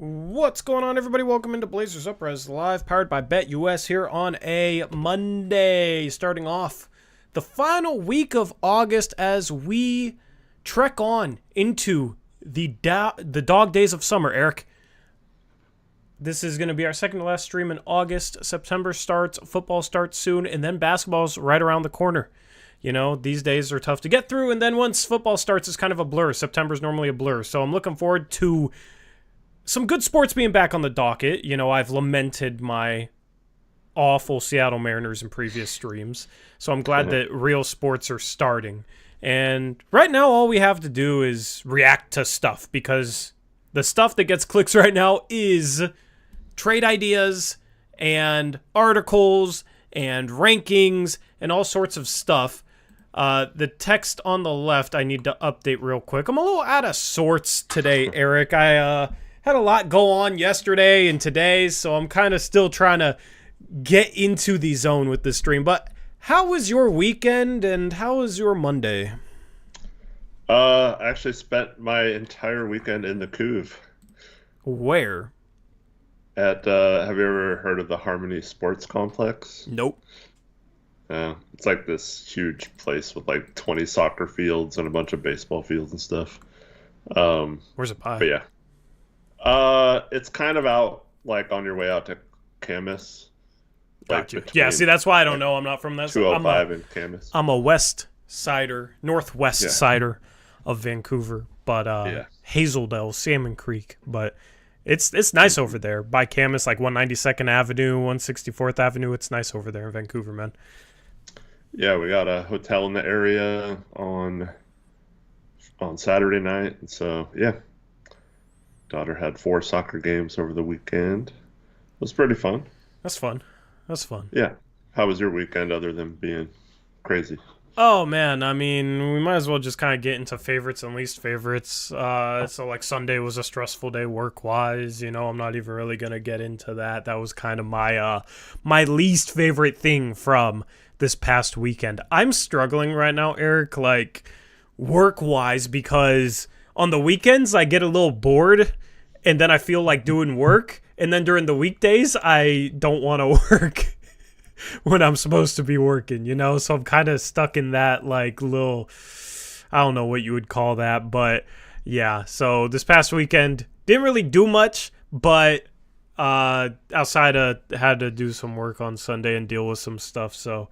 What's going on, everybody? Welcome into Blazers Uprise Live, powered by BetUS here on a Monday, starting off the final week of August as we trek on into the dog days of summer, Eric. This is going to be our second to last stream in August. September starts, football starts soon, and then basketball's right around the corner. You know, these days are tough to get through, and then once football starts, it's kind of a blur. September's normally a blur, so I'm looking forward to some good sports being back on the docket. You know, I've lamented my awful Seattle Mariners in previous streams, so I'm glad that real sports are starting. And right now, all we have to do is react to stuff, because the stuff that gets clicks right now is trade ideas and articles and rankings and all sorts of stuff. The text on the left I need to update real quick. I'm a little out of sorts today, Eric. I had a lot go on yesterday and today, so I'm kind of still trying to get into the zone with this stream. But how was your weekend and how was your Monday? I actually spent my entire weekend in the Couve. Where? Have you ever heard of the Harmony Sports Complex? Nope. It's like this huge place with like 20 soccer fields and a bunch of baseball fields and stuff. Where's it by? But yeah. It's kind of out, like, on your way out to Camas. Got you. Yeah, see, that's why I don't know. I'm not from that. 205 in Camas. I'm a west sider, northwest sider of Vancouver, but Hazeldale, Salmon Creek. But it's nice over there by Camas, like 192nd Avenue, 164th Avenue. It's nice over there in Vancouver, man. Yeah, we got a hotel in the area on Saturday night, and so yeah. Daughter had 4 soccer games over the weekend. It was pretty fun. That's fun. Yeah. How was your weekend other than being crazy? Oh, man. I mean, we might as well just kind of get into favorites and least favorites. So, like, Sunday was a stressful day work-wise. You know, I'm not even really going to get into that. That was kind of my least favorite thing from this past weekend. I'm struggling right now, Eric, like, work-wise, because on the weekends I get a little bored and then I feel like doing work, and then during the weekdays I don't want to work when I'm supposed to be working, you know? So I'm kind of stuck in that, like, little, I don't know what you would call that, but yeah. So this past weekend didn't really do much, but outside of had to do some work on Sunday and deal with some stuff. So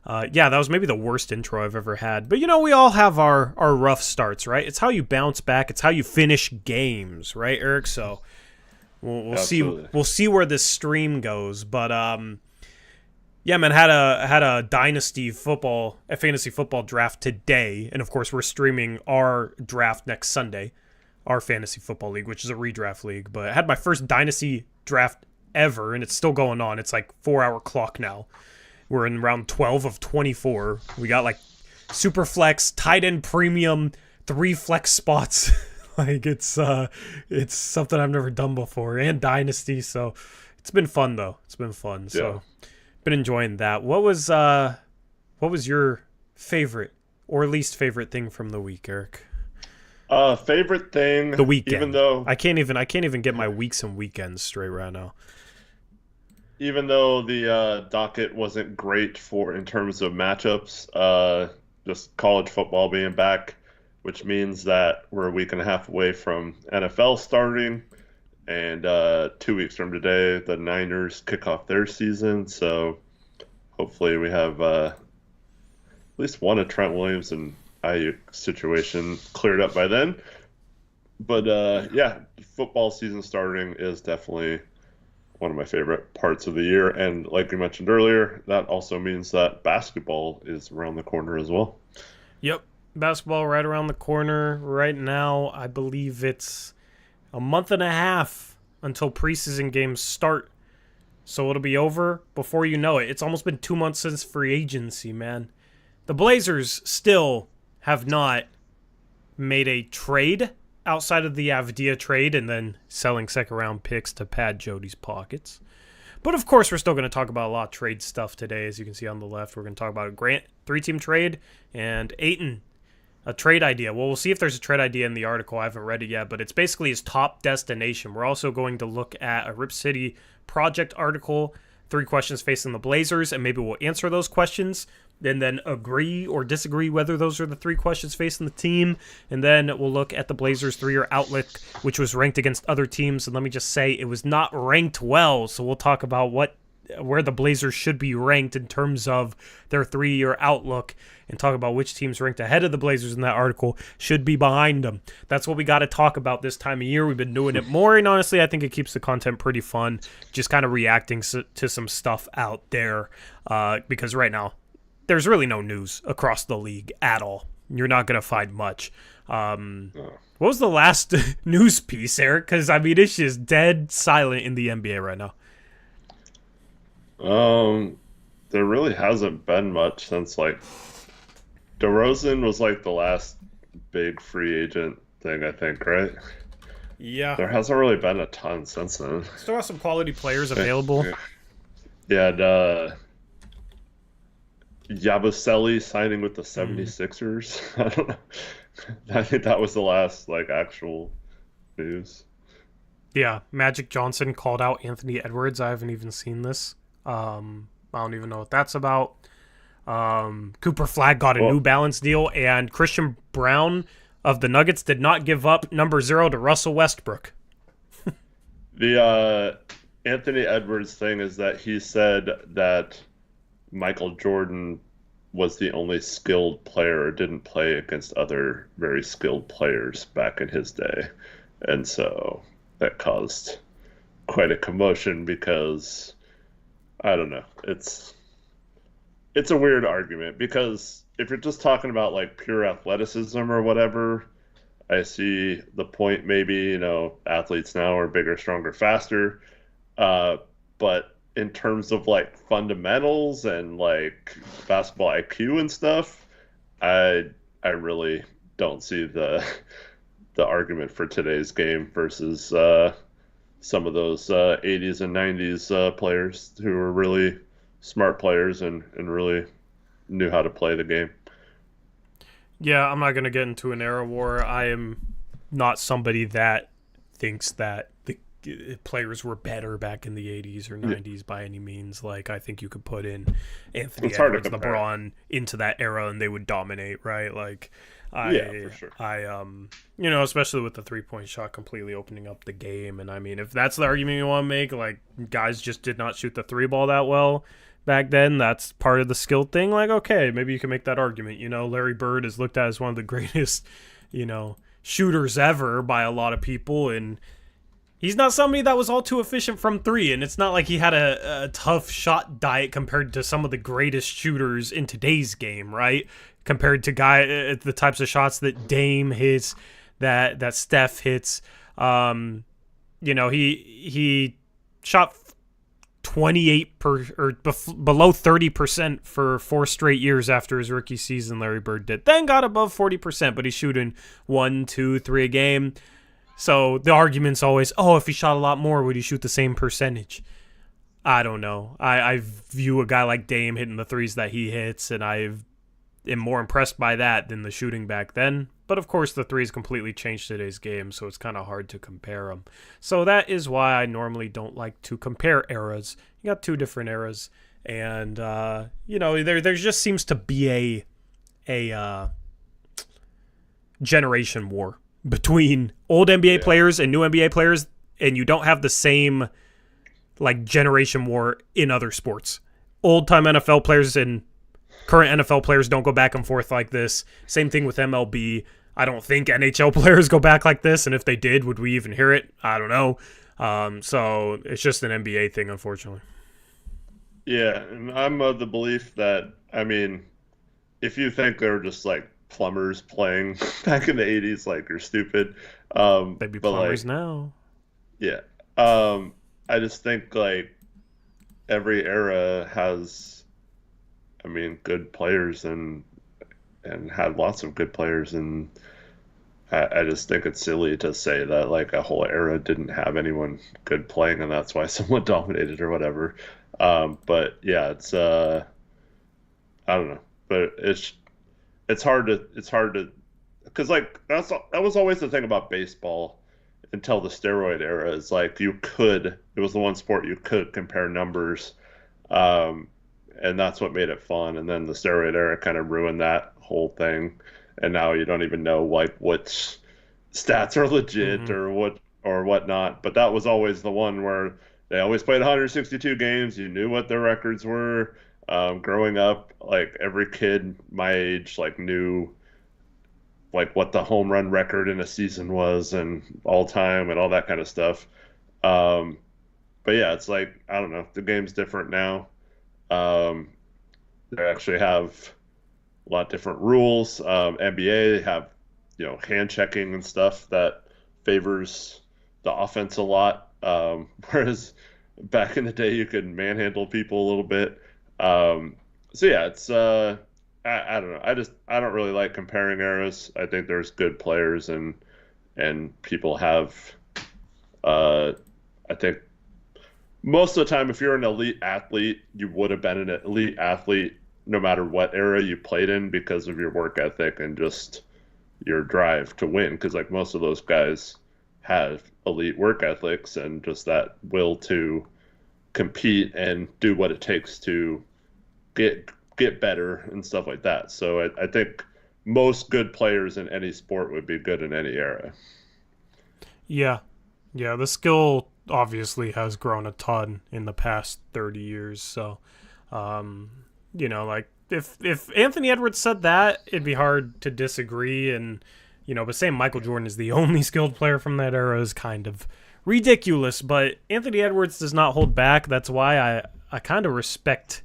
yeah, that was maybe the worst intro I've ever had. But, you know, we all have our rough starts, right? It's how you bounce back. It's how you finish games, right, Eric? So we'll see where this stream goes. But, yeah, man, had a fantasy football draft today. And, of course, we're streaming our draft next Sunday, our fantasy football league, which is a redraft league. But I had my first dynasty draft ever, and it's still going on. It's like 4-hour clock now. We're in round 12 of 24. We got, like, super flex, tight end premium, 3 flex spots. Like, it's something I've never done before, and dynasty. So it's been fun, though. It's been fun. Yeah. So been enjoying that. What was your favorite or least favorite thing from the week, Eric? Favorite thing, the weekend. Even though I can't even get my weeks and weekends straight right now. Even though the docket wasn't great in terms of matchups, just college football being back, which means that we're a week and a half away from NFL starting, and 2 weeks from today, the Niners kick off their season. So hopefully we have at least one of Trent Williams and Ayton situation cleared up by then. But yeah, football season starting is definitely one of my favorite parts of the year, and like we mentioned earlier, that also means that basketball is around the corner as well. Yep, basketball right around the corner. Right now, I believe it's a month and a half until preseason games start, so it'll be over before you know it. It's almost been 2 months since free agency, man. The Blazers still have not made a trade outside of the Avdia trade and then selling second-round picks to pad Jody's pockets. But, of course, we're still going to talk about a lot of trade stuff today. As you can see on the left, we're going to talk about a Grant 3-team trade and Ayton A trade idea. Well, we'll see if there's a trade idea in the article. I haven't read it yet, but it's basically his top destination. We're also going to look at a Rip City project article, 3 questions facing the Blazers, and maybe we'll answer those questions and then agree or disagree whether those are the 3 questions facing the team. And then we'll look at the Blazers' 3-year outlook, which was ranked against other teams. And let me just say, it was not ranked well. So we'll talk about where the Blazers should be ranked in terms of their 3-year outlook and talk about which teams ranked ahead of the Blazers in that article should be behind them. That's what we got to talk about this time of year. We've been doing it more, and honestly, I think it keeps the content pretty fun, just kind of reacting to some stuff out there because right now, there's really no news across the league at all. You're not going to find much. What was the last news piece, Eric? Because, I mean, it's just dead silent in the NBA right now. There really hasn't been much since, like, DeRozan was, like, the last big free agent thing, I think, right? Yeah. There hasn't really been a ton since then. Still have some quality players available. Yeah, and, Yabusele signing with the 76ers. I don't know. I think that was the last, like, actual news. Yeah, Magic Johnson called out Anthony Edwards. I haven't even seen this. I don't even know what that's about. Cooper Flag got a New Balance deal, and Christian Brown of the Nuggets did not give up number 0 to Russell Westbrook. The Anthony Edwards thing is that he said that Michael Jordan was the only skilled player or didn't play against other very skilled players back in his day. And so that caused quite a commotion because, I don't know, it's a weird argument because if you're just talking about like pure athleticism or whatever, I see the point. Maybe, you know, athletes now are bigger, stronger, faster. But in terms of like fundamentals and like basketball IQ and stuff, I really don't see the argument for today's game versus some of those 80s and 90s players who were really smart players and really knew how to play the game. Yeah, I'm not going to get into an era war. I am not somebody that thinks that the players were better back in the 80s or 90s by any means. Like, I think you could put in Anthony Edwards, LeBron into that era and they would dominate, right? Like, for sure. You know, especially with the 3-point shot completely opening up the game. And I mean, if that's the argument you want to make, like, guys just did not shoot the 3 ball that well back then, that's part of the skill thing. Like, okay, maybe you can make that argument. You know, Larry Bird is looked at as one of the greatest, you know, shooters ever by a lot of people, and he's not somebody that was all too efficient from 3, and it's not like he had a tough shot diet compared to some of the greatest shooters in today's game, right? Compared to the types of shots that Dame hits, that Steph hits. You know, he shot 28 below 30% for 4 straight years after his rookie season. Larry Bird did, then got above 40%, but he's shooting 1, 2, 3 a game. So the argument's always, oh, if he shot a lot more, would he shoot the same percentage? I don't know. I view a guy like Dame hitting the threes that he hits, and I am more impressed by that than the shooting back then. But of course, the threes completely changed today's game, so it's kind of hard to compare them. So that is why I normally don't like to compare eras. You got 2 different eras, and you know, there just seems to be a generation war between old NBA players and new NBA players, and you don't have the same like generation war in other sports. Old-time NFL players and current NFL players don't go back and forth like this. Same thing with MLB. I don't think NHL players go back like this, and if they did, would we even hear it? I don't know. So it's just an NBA thing, unfortunately. Yeah, and I'm of the belief that, I mean, if you think they're just like plumbers playing back in the 80s, like, you're stupid. They'd be plumbers, like, now. Yeah. I just think like every era has, I mean, good players and had lots of good players, and I just think it's silly to say that like a whole era didn't have anyone good playing and that's why someone dominated or whatever. But yeah, it's I don't know, but it's hard to because like that was always the thing about baseball until the steroid era. Is like it was the one sport you could compare numbers, um, and that's what made it fun. And then the steroid era kind of ruined that whole thing, and now you don't even know like which stats are legit Hmm. or whatnot. But that was always the one where they always played 162 games. You knew what their records were. Growing up, like every kid my age, like knew like what the home run record in a season was and all time and all that kind of stuff. Um, but yeah, it's like I don't know. The game's different now. Um, they actually have a lot of different rules. NBA have hand checking and stuff that favors the offense a lot. Whereas back in the day, you could manhandle people a little bit. So yeah, it's I don't know. I don't really like comparing eras. I think there's good players and people have uh I think most of the time if you're an elite athlete, you would have been an elite athlete no matter what era you played in because of your work ethic and just your drive to win because like most of those guys have elite work ethics and just that will to compete and do what it takes to get better and stuff like that. So I think most good players in any sport would be good in any era. Yeah, yeah. The skill obviously has grown a ton in the past 30 years. So, um, like if Anthony Edwards said that, it'd be hard to disagree. And but saying Michael Jordan is the only skilled player from that era is kind of ridiculous. But Anthony Edwards does not hold back. That's why I kind of respect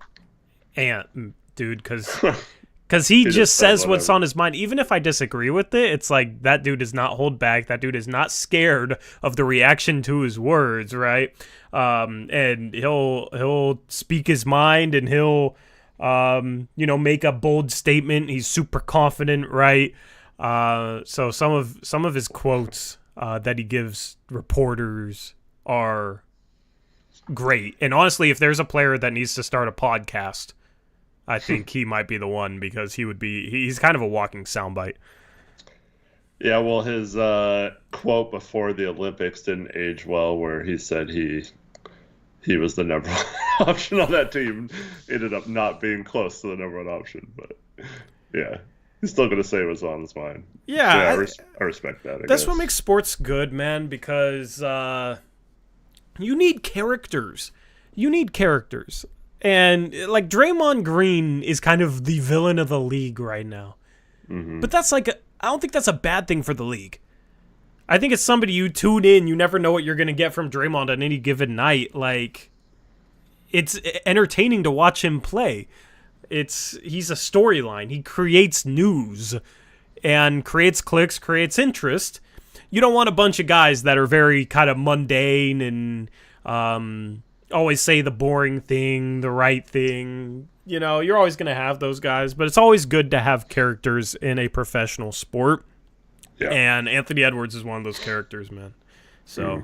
Ant, dude, because he He just just says says what's whatever. on his mind. Even if I disagree with it, it's like that dude does not hold back. That dude is not scared of the reaction to his words, right? And he'll speak his mind, and he'll make a bold statement. He's super confident, right? So some of his quotes that he gives reporters are great. And honestly, if there's a player that needs to start a podcast, I think he might be the one because he's kind of a walking soundbite. Yeah, well, his quote before the Olympics didn't age well, where he said he was the number one option on that team. Ended up not being close to the number one option, but yeah, he's still gonna say what's on his mind. So yeah, Yeah, I respect that. I that's what guess. makes sports good, man, because you need characters. You need characters. And like Draymond Green is kind of the villain of the league right now. Hmm. But I don't think that's a bad thing for the league. I think it's somebody you tune in, you never know what you're going to get from Draymond on any given night. Like it's entertaining to watch him play. He's a storyline. He creates news and creates clicks, creates interest. You don't want a bunch of guys that are very kind of mundane and always say the boring thing, the right thing. You're always going to have those guys, but it's always good to have characters in a professional sport. Yeah. And Anthony Edwards is one of those characters, man. So,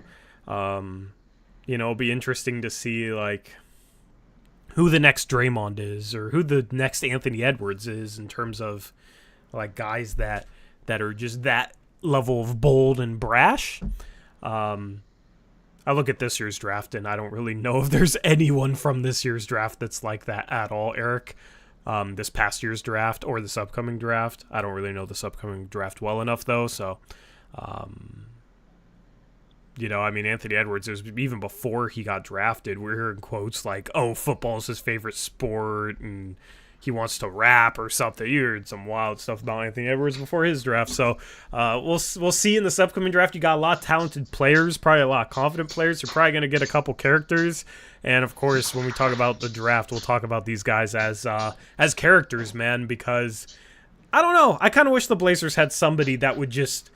it'll be interesting to see like who the next Draymond is or who the next Anthony Edwards is in terms of like guys that are just that level of bold and brash. I look at this year's draft and I don't really know if there's anyone from this year's draft that's like that at all, Eric. This past year's draft or this upcoming draft. I don't really know this upcoming draft well enough though, so Anthony Edwards, it was even before he got drafted, we're hearing quotes like, oh, football is his favorite sport and he wants to rap or something. You heard some wild stuff about Anthony Edwards before his draft. So we'll see in this upcoming draft. You got a lot of talented players, probably a lot of confident players. You're probably going to get a couple characters. And, of course, when we talk about the draft, we'll talk about these guys as characters, man, because I don't know. I kind of wish the Blazers had somebody that would just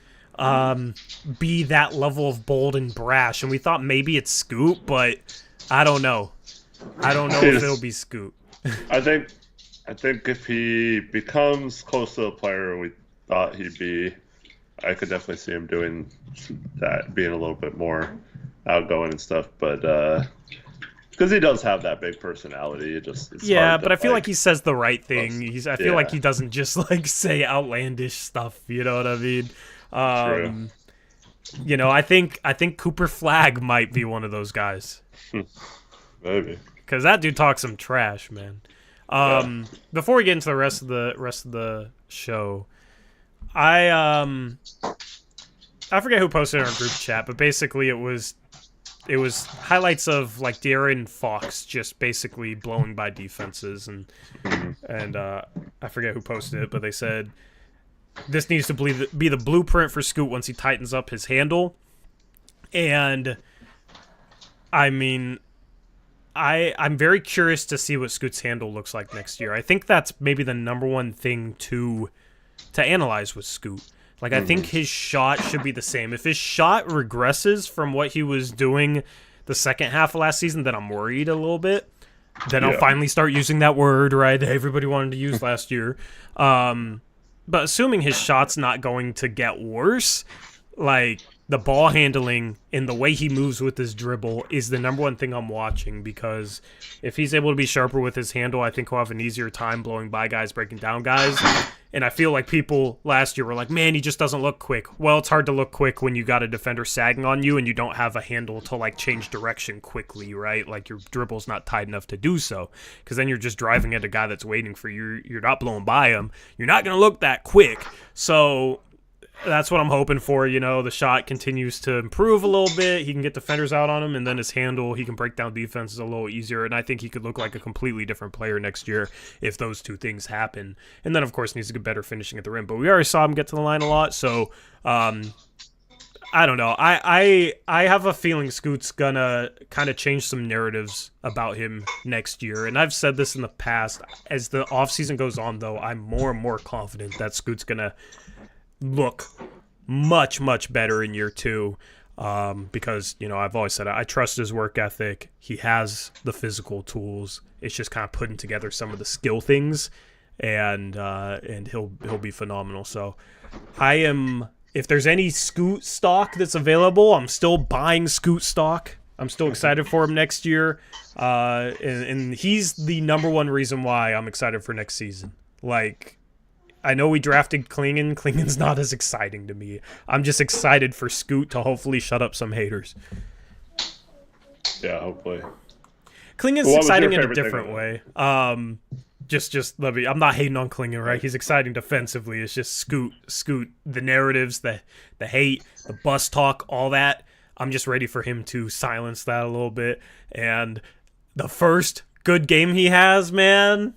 be that level of bold and brash. And we thought maybe it's Scoot, but I don't know. I don't know if it'll be Scoot. I think if he becomes close to the player we thought he'd be, I could definitely see him doing that, being a little bit more outgoing and stuff. But Because he does have that big personality. It's Yeah, hard but to, I feel like he says the right thing. I feel like yeah. he doesn't just like say outlandish stuff. You know what I mean? True. You know, I think Cooper Flagg might be one of those guys Maybe. because that dude talks some trash, man. Yeah. Before we get into the rest of the show, I forget who posted in our group chat, but basically it was highlights of like De'Aaron Fox just basically blowing by defenses and I forget who posted it, but they said this needs to be the blueprint for Scoot once he tightens up his handle. And I mean, I'm very curious to see what Scoot's handle looks like next year. I think that's maybe the number one thing to analyze with Scoot. Like, I think his shot should be the same. If his shot regresses from what he was doing the second half of last season, then I'm worried a little bit. Then I'll finally start using that word, right, that everybody wanted to use last year. But assuming his shot's not going to get worse, like, the ball handling and the way he moves with his dribble is the number one thing I'm watching, because if he's able to be sharper with his handle, I think he'll have an easier time blowing by guys, breaking down guys. And I feel like people last year were like, man, he just doesn't look quick. Well, it's hard to look quick when you got a defender sagging on you and you don't have a handle to like change direction quickly, right? Like your dribble's not tight enough to do so, because then you're just driving at a guy that's waiting for you. You're not blowing by him. You're not going to look that quick. So that's what I'm hoping for. You know, the shot continues to improve a little bit. He can get defenders out on him, and then his handle, he can break down defenses a little easier. And I think he could look like a completely different player next year if those two things happen. And then, of course, needs to get better finishing at the rim. But we already saw him get to the line a lot, so I don't know. I have a feeling Scoot's gonna kind of change some narratives about him next year. And I've said this in the past. As the offseason goes on, though, I'm more and more confident that Scoot's gonna look much, much better in year two, because, you know, I've always said I trust his work ethic. He has the physical tools. It's just kind of putting together some of the skill things, and he'll be phenomenal. So if there's any Scoot stock that's available, I'm still buying Scoot stock. I'm still excited for him next year, and he's the number one reason why I'm excited for next season. Like, I know we drafted Klingon. Klingon's not as exciting to me. I'm just excited for Scoot to hopefully shut up some haters. Yeah, hopefully. Klingon's exciting in a different way. Just let me. I'm not hating on Klingon, right? He's exciting defensively. It's just Scoot, the narratives, the hate, the bus talk, all that. I'm just ready for him to silence that a little bit. And the first good game he has, man,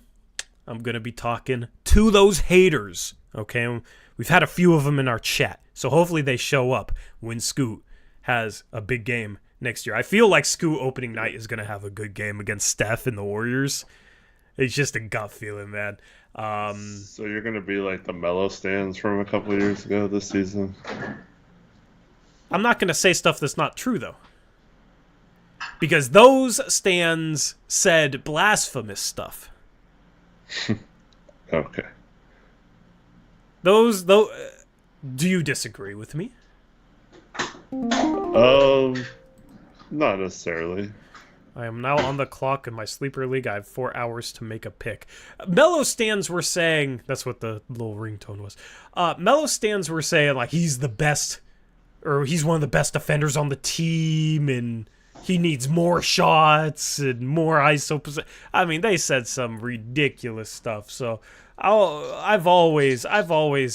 I'm going to be talking to those haters, okay? We've had a few of them in our chat, so hopefully they show up when Scoot has a big game next year. I feel like Scoot opening night is going to have a good game against Steph and the Warriors. It's just a gut feeling, man. So you're going to be like the Melo stands from a couple of years ago this season? I'm not going to say stuff that's not true, though, because those stands said blasphemous stuff. Okay. Do you disagree with me? Not necessarily. I am now on the clock in my sleeper league. I have 4 hours to make a pick. Mellow stands were saying, that's what the little ringtone was. Mellow stands were saying like he's the best, or he's one of the best defenders on the team, and he needs more shots and more ISO position. I mean, they said some ridiculous stuff. So I've always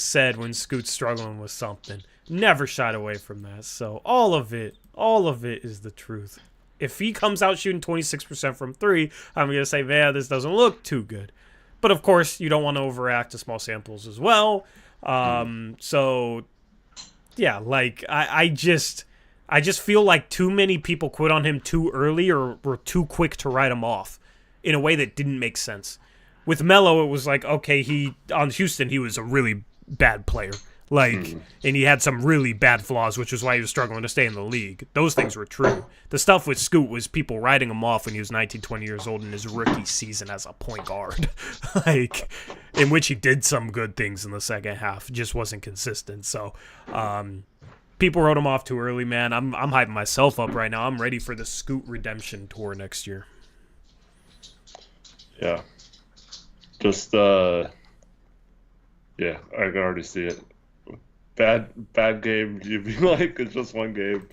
said when Scoot's struggling with something, never shied away from that. So all of it is the truth. If he comes out shooting 26% from three, I'm going to say, man, this doesn't look too good. But of course, you don't want to overact to small samples as well. So yeah, like I just feel like too many people quit on him too early or were too quick to write him off in a way that didn't make sense. With Melo, it was like, okay, on Houston, he was a really bad player. Like, and he had some really bad flaws, which is why he was struggling to stay in the league. Those things were true. The stuff with Scoot was people writing him off when he was 19, 20 years old in his rookie season as a point guard. Like, in which he did some good things in the second half, just wasn't consistent. So, people wrote him off too early, man. I'm hyping myself up right now. I'm ready for the Scoot redemption tour next year. Yeah. Just yeah, I can already see it. Bad game, you'd be like, it's just one game.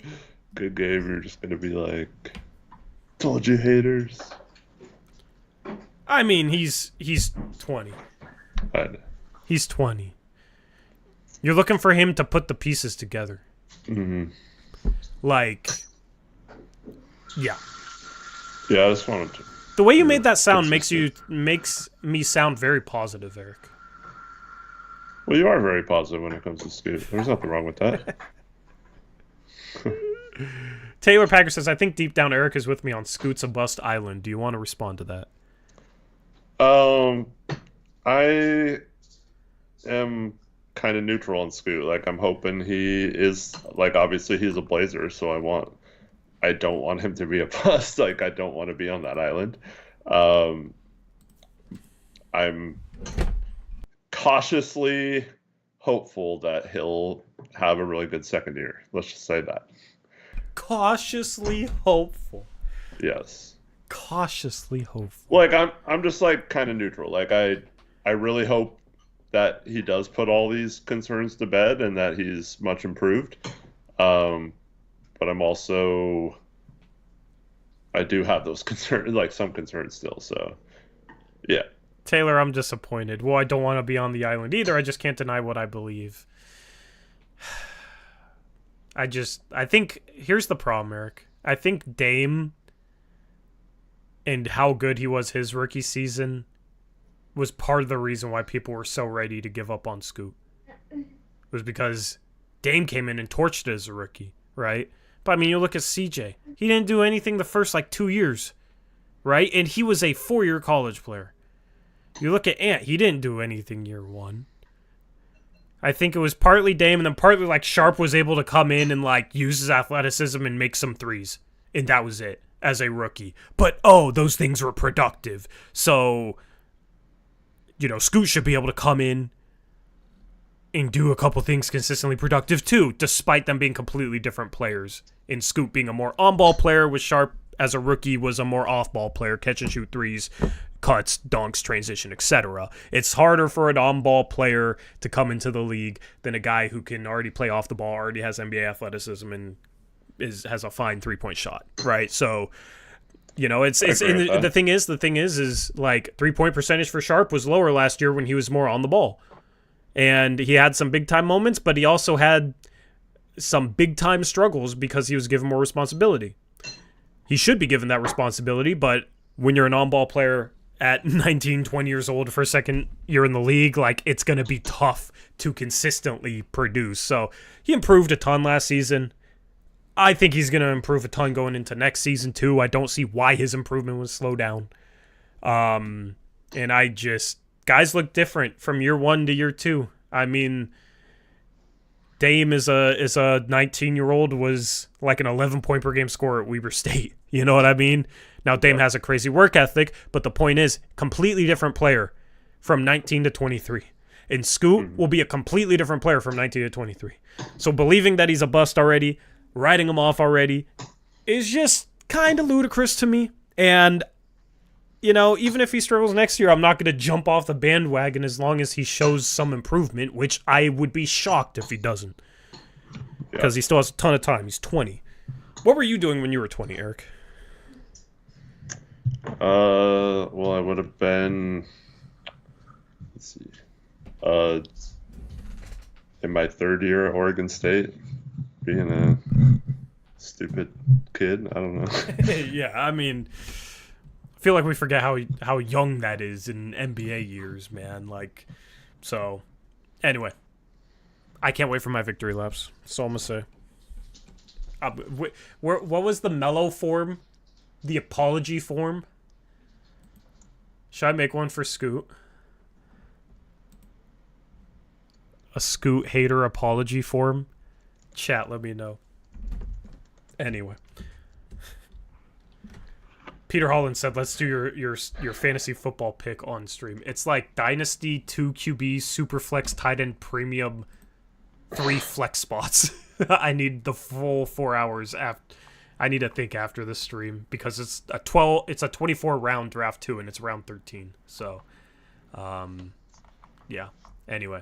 Good game, you're just gonna be like, told you haters. I mean, he's 20. I, He's 20. You're looking for him to put the pieces together. mm-hmm. Like, yeah. Yeah, I just wanted to. The way you made that sound makes me sound very positive, Eric. Well, you are very positive when it comes to Scoot. There's nothing wrong with that. Taylor Packer says, I think deep down Eric is with me on Scoot's a bust island. Do you want to respond to that? I am kind of neutral on Scoot. Like, I'm hoping he is, like, obviously he's a Blazer, so I don't want him to be a bust. Like, I don't want to be on that island. I'm cautiously hopeful that he'll have a really good second year. Let's just say that. Cautiously hopeful. Yes. Cautiously hopeful. Like, I'm just like kind of neutral. Like, I really hope that he does put all these concerns to bed and that he's much improved. But I'm also, I do have those concerns, like some concerns still. So, yeah. Taylor, I'm disappointed. Well, I don't want to be on the island either. I just can't deny what I believe. I think, here's the problem, Eric. I think Dame and how good he was his rookie season was part of the reason why people were so ready to give up on Scoot. It was because Dame came in and torched it as a rookie, right? But I mean, you look at CJ. He didn't do anything the first, 2 years, right? And he was a 4-year college player. You look at Ant. He didn't do anything year one. I think it was partly Dame and then partly, Sharp was able to come in and, use his athleticism and make some threes. And that was it as a rookie. But, those things were productive. So, Scoot should be able to come in and do a couple things consistently productive too, despite them being completely different players. And Scoot being a more on-ball player, with Sharp as a rookie was a more off-ball player, catch and shoot threes, cuts, dunks, transition, etc. It's harder for an on-ball player to come into the league than a guy who can already play off the ball, already has NBA athleticism, and has a fine three-point shot, right? So, the thing is, 3-point percentage for Sharp was lower last year when he was more on the ball. And he had some big-time moments, but he also had some big-time struggles because he was given more responsibility. He should be given that responsibility, but when you're an on-ball player at 19, 20 years old for a second year in the league, it's going to be tough to consistently produce. So he improved a ton last season. I think he's going to improve a ton going into next season, too. I don't see why his improvement would slow down. And guys look different from year one to year two. I mean, Dame is a 19-year-old, was like an 11-point per game scorer at Weber State. You know what I mean? Now, Dame has a crazy work ethic, but the point is, completely different player from 19 to 23. And Scoot will be a completely different player from 19 to 23. So believing that he's a bust already, writing him off already, is just kind of ludicrous to me. And, even if he struggles next year, I'm not going to jump off the bandwagon as long as he shows some improvement, which I would be shocked if he doesn't. Because he still has a ton of time. He's 20. What were you doing when you were 20, Eric? Well, I would have been, let's see, in my third year at Oregon State, being a stupid kid. I don't know. Yeah, I mean, I feel like we forget how young that is in NBA years, man. So, anyway, I can't wait for my victory laps. That's all I'm gonna say. What was the mellow form? The apology form? Should I make one for Scoot? A Scoot hater apology form? Chat, let me know. Anyway. Peter Holland said, let's do your fantasy football pick on stream. It's like Dynasty 2 QB, Superflex, tight end, premium, 3 flex spots. I need the full 4 hours I need to think after this stream because it's a 24 round draft too, and it's round 13. So, yeah. Anyway,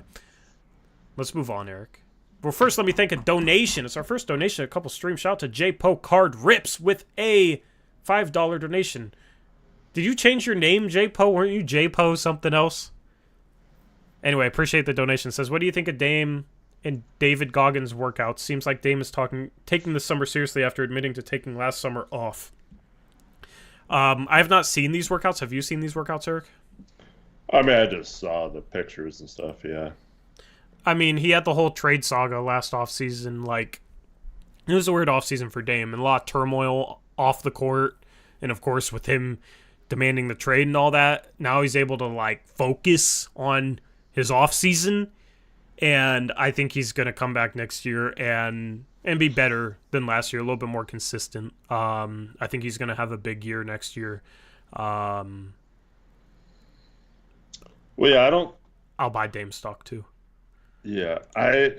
let's move on, Eric. Well, first, let me thank a donation. It's our first donation. A couple streams. Shout out to JPO Card Rips with a $5 donation. Did you change your name, JPO? Weren't you JPO something else? Anyway, appreciate the donation. It says, what do you think of Dame and David Goggins' workouts? Seems like Dame is taking this summer seriously after admitting to taking last summer off. I have not seen these workouts. Have you seen these workouts, Eric? I mean, I just saw the pictures and stuff, yeah. I mean, he had the whole trade saga last offseason. Like, it was a weird offseason for Dame and a lot of turmoil off the court. And, of course, with him demanding the trade and all that, now he's able to, like, focus on his offseason. And I think he's going to come back next year and be better than last year, a little bit more consistent. I think he's going to have a big year next year. Well, yeah, I'll buy Dame stock, too. Yeah, I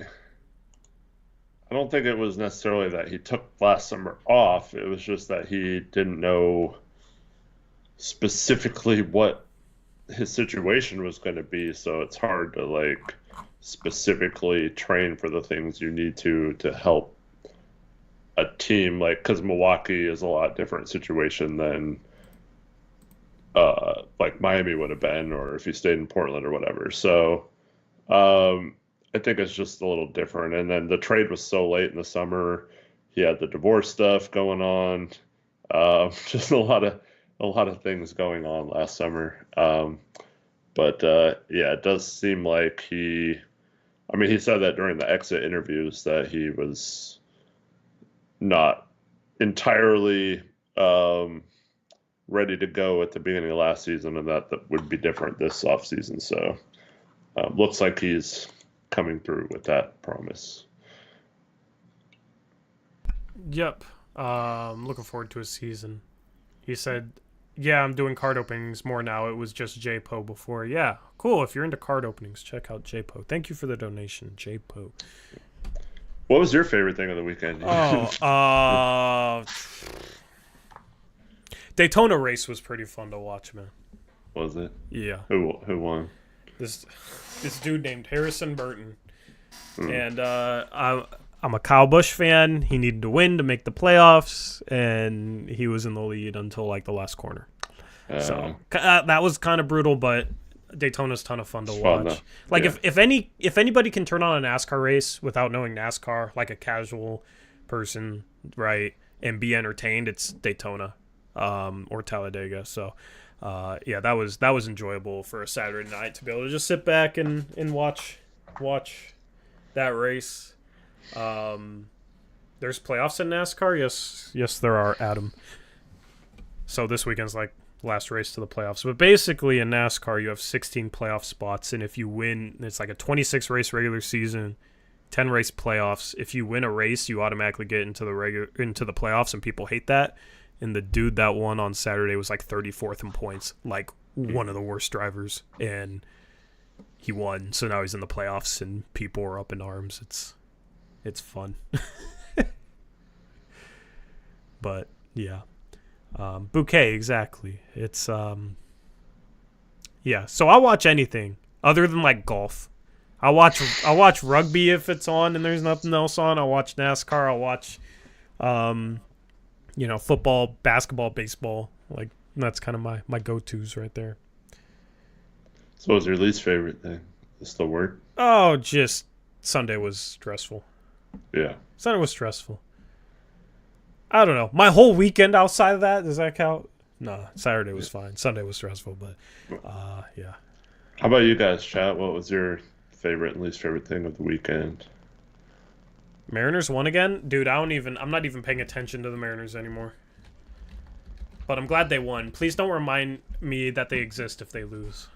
don't think it was necessarily that he took last summer off. It was just that he didn't know specifically what his situation was going to be, so it's hard to like specifically train for the things you need to help a team, like, because Milwaukee is a lot different situation than like Miami would have been, or if he stayed in Portland or whatever. So I think it's just a little different. And then the trade was so late in the summer. He had the divorce stuff going on. Just a lot of things going on last summer. But yeah, it does seem like he said that during the exit interviews that he was not entirely ready to go at the beginning of last season, and that would be different this offseason. So looks like he's coming through with that promise. Yep. Looking forward to his season. He said, yeah, I'm doing card openings more now. It was just JPO before. Yeah, cool. If you're into card openings, check out JPO. Thank you for the donation, JPO. What was your favorite thing of the weekend? Daytona race was pretty fun to watch, man. Was it? Yeah. Who won? This dude named Harrison Burton. And I'm a Kyle Busch fan. He needed to win to make the playoffs, and he was in the lead until like the last corner. So that was kind of brutal, but Daytona's a ton of fun to watch. Like yeah. if anybody can turn on a NASCAR race without knowing NASCAR, like a casual person, right, and be entertained, it's Daytona or Talladega. So yeah, that was enjoyable for a Saturday night to be able to just sit back and watch that race. There's playoffs in NASCAR. Yes, there are, Adam. So this weekend's like last race to the playoffs. But basically in NASCAR, you have 16 playoff spots, and if you win, it's like a 26 race regular season, 10 race playoffs. If you win a race, you automatically get into the playoffs, and people hate that. And the dude that won on Saturday was like 34th in points, like one of the worst drivers, and he won. So now he's in the playoffs, and people are up in arms. It's fun. But yeah. Bouquet, exactly. It's yeah. So I'll watch anything other than like golf. I'll watch rugby if it's on and there's nothing else on. I'll watch NASCAR. I'll watch football, basketball, baseball. Like that's kind of my go-tos right there. So what's your least favorite thing? Is the work? Oh, just Sunday was stressful. Yeah. Sunday was stressful. I don't know. My whole weekend outside of that, does that count? No, Saturday was fine. Sunday was stressful, but yeah. How about you guys, chat? What was your favorite and least favorite thing of the weekend? Mariners won again? Dude, I'm not even paying attention to the Mariners anymore. But I'm glad they won. Please don't remind me that they exist if they lose.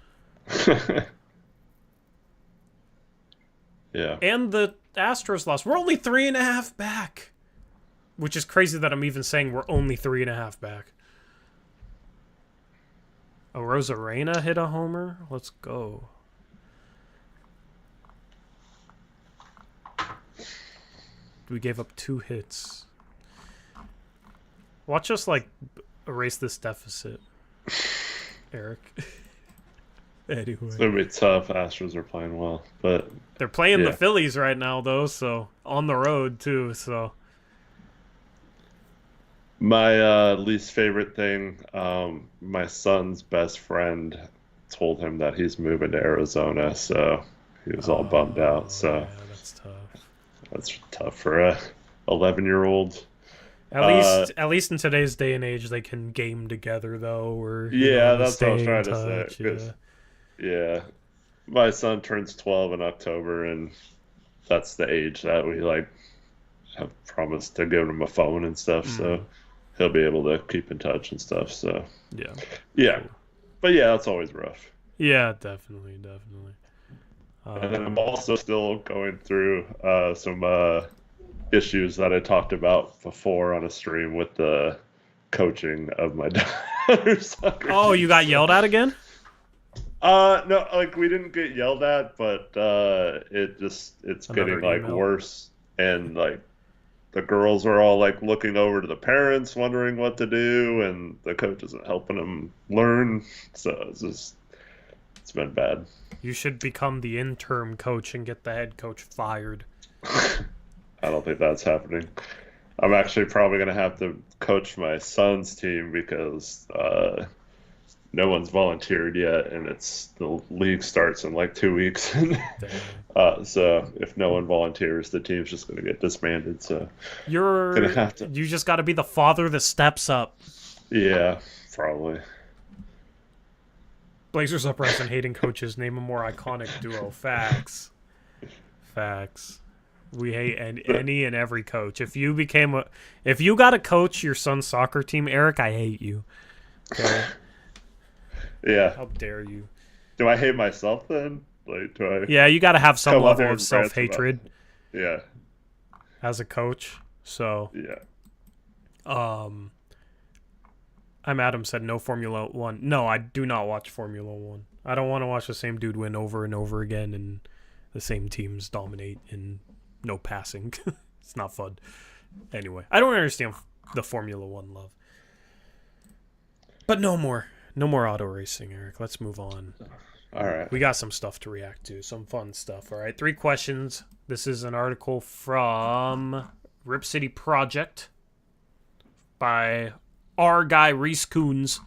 Yeah. And the Astros lost. We're only 3.5 back. Which is crazy that I'm even saying we're only 3.5 back. Oh, Rosarena hit a homer? Let's go. We gave up 2 hits. Watch us like erase this deficit, Eric. Anyway, It's gonna be tough. Astros are playing well, but they're playing the yeah. Phillies right now though, so on the road too. So My least favorite thing, my son's best friend told him that he's moving to Arizona, so he was all bummed out. So yeah, that's tough. that's tough for a 11-year-old. At least in today's day and age, they can game together though, or Yeah, that's what I was stay trying in to say. touch. 'Cause, yeah, my son turns 12 in October, and that's the age that we like have promised to give him a phone and stuff. So he'll be able to keep in touch and stuff. So Yeah. yeah, but yeah, that's always rough. Yeah, definitely. And then I'm also still going through some issues that I talked about before on a stream with the coaching of my daughter's soccer Oh, team. you got yelled at again? No, like we didn't get yelled at, but it's Another getting like email. worse, and like the girls are all like looking over to the parents, wondering what to do, and the coach isn't helping them learn. So it's been bad. You should become the interim coach and get the head coach fired. I don't think that's happening. I'm actually probably going to have to coach my son's team because no one's volunteered yet, and the league starts in like 2 weeks. So if no one volunteers, the team's just going to get disbanded. So gonna have to. You just got to be the father that steps up. Yeah, probably. Blazers, Uprise, and Hayden coaches. Name a more iconic duo. Facts. We hate any and every coach. If you got to coach your son's soccer team, Eric, I hate you. Okay? Yeah. How dare you? Do I hate myself then? Like, do I? Yeah, you got to have some come on here level of and rant self-hatred about- Yeah. as a coach. So, Yeah. I'm Adam said no Formula One. No, I do not watch Formula One. I don't want to watch the same dude win over and over again and the same teams dominate and no passing. It's not fun. Anyway, I don't understand the Formula One love. But no more auto racing, Eric. Let's move on. All right. We got some stuff to react to, some fun stuff. All right, 3 questions. This is an article from Rip City Project by our guy Reese Coons.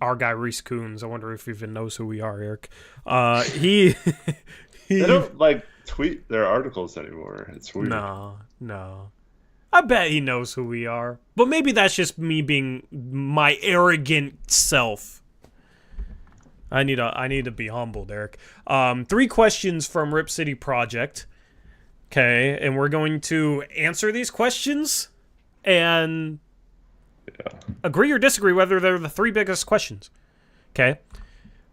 Our guy Reese Coons. I wonder if he even knows who we are, Eric. He They don't like tweet their articles anymore. It's weird. No. I bet he knows who we are. But maybe that's just me being my arrogant self. I need to be humbled, Eric. 3 questions from Rip City Project. Okay, and we're going to answer these questions and agree or disagree whether they're the 3 biggest questions. Okay.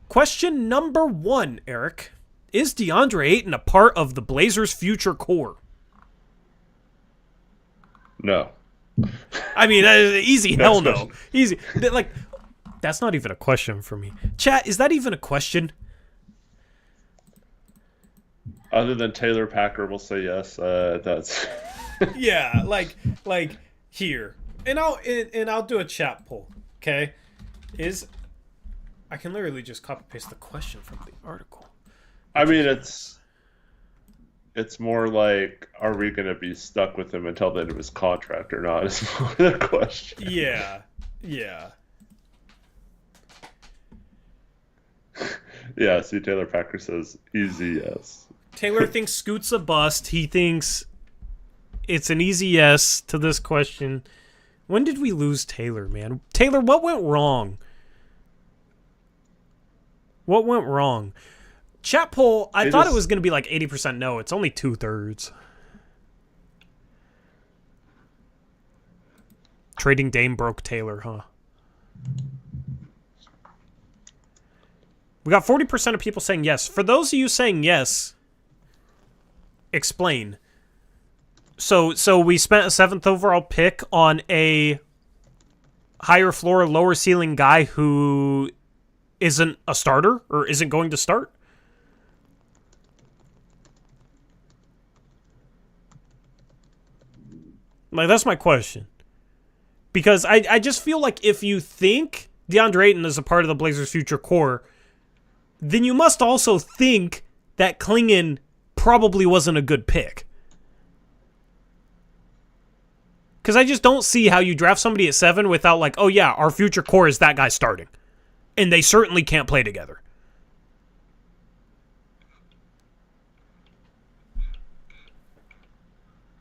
Question number 1, Eric. Is DeAndre Ayton a part of the Blazers' future core? No. I mean, that is easy. Hell no. question. Easy. Like, that's not even a question for me. Chat, is that even a question? Other than Taylor Packer will say yes. That's Yeah, like here. And I'll do a chat poll, okay? I can literally just copy paste the question from the article. I mean, it's more like, are we going to be stuck with him until the end of his contract or not? Is more the question. Yeah. Yeah, see, Taylor Packer says easy yes. Taylor thinks Scoot's a bust. He thinks it's an easy yes to this question. When did we lose Taylor, man? Taylor, what went wrong? What went wrong? Chat poll, I thought it was going to be like 80% no. It's only 2/3. Trading Dame broke Taylor, huh? We got 40% of people saying yes. For those of you saying yes, explain. So we spent a 7th overall pick on a higher floor, lower ceiling guy who isn't a starter or isn't going to start? Like, that's my question. Because I just feel like if you think DeAndre Ayton is a part of the Blazers' future core, then you must also think that Klingon probably wasn't a good pick. Because I just don't see how you draft somebody at 7 without like, oh yeah, our future core is that guy starting. And they certainly can't play together.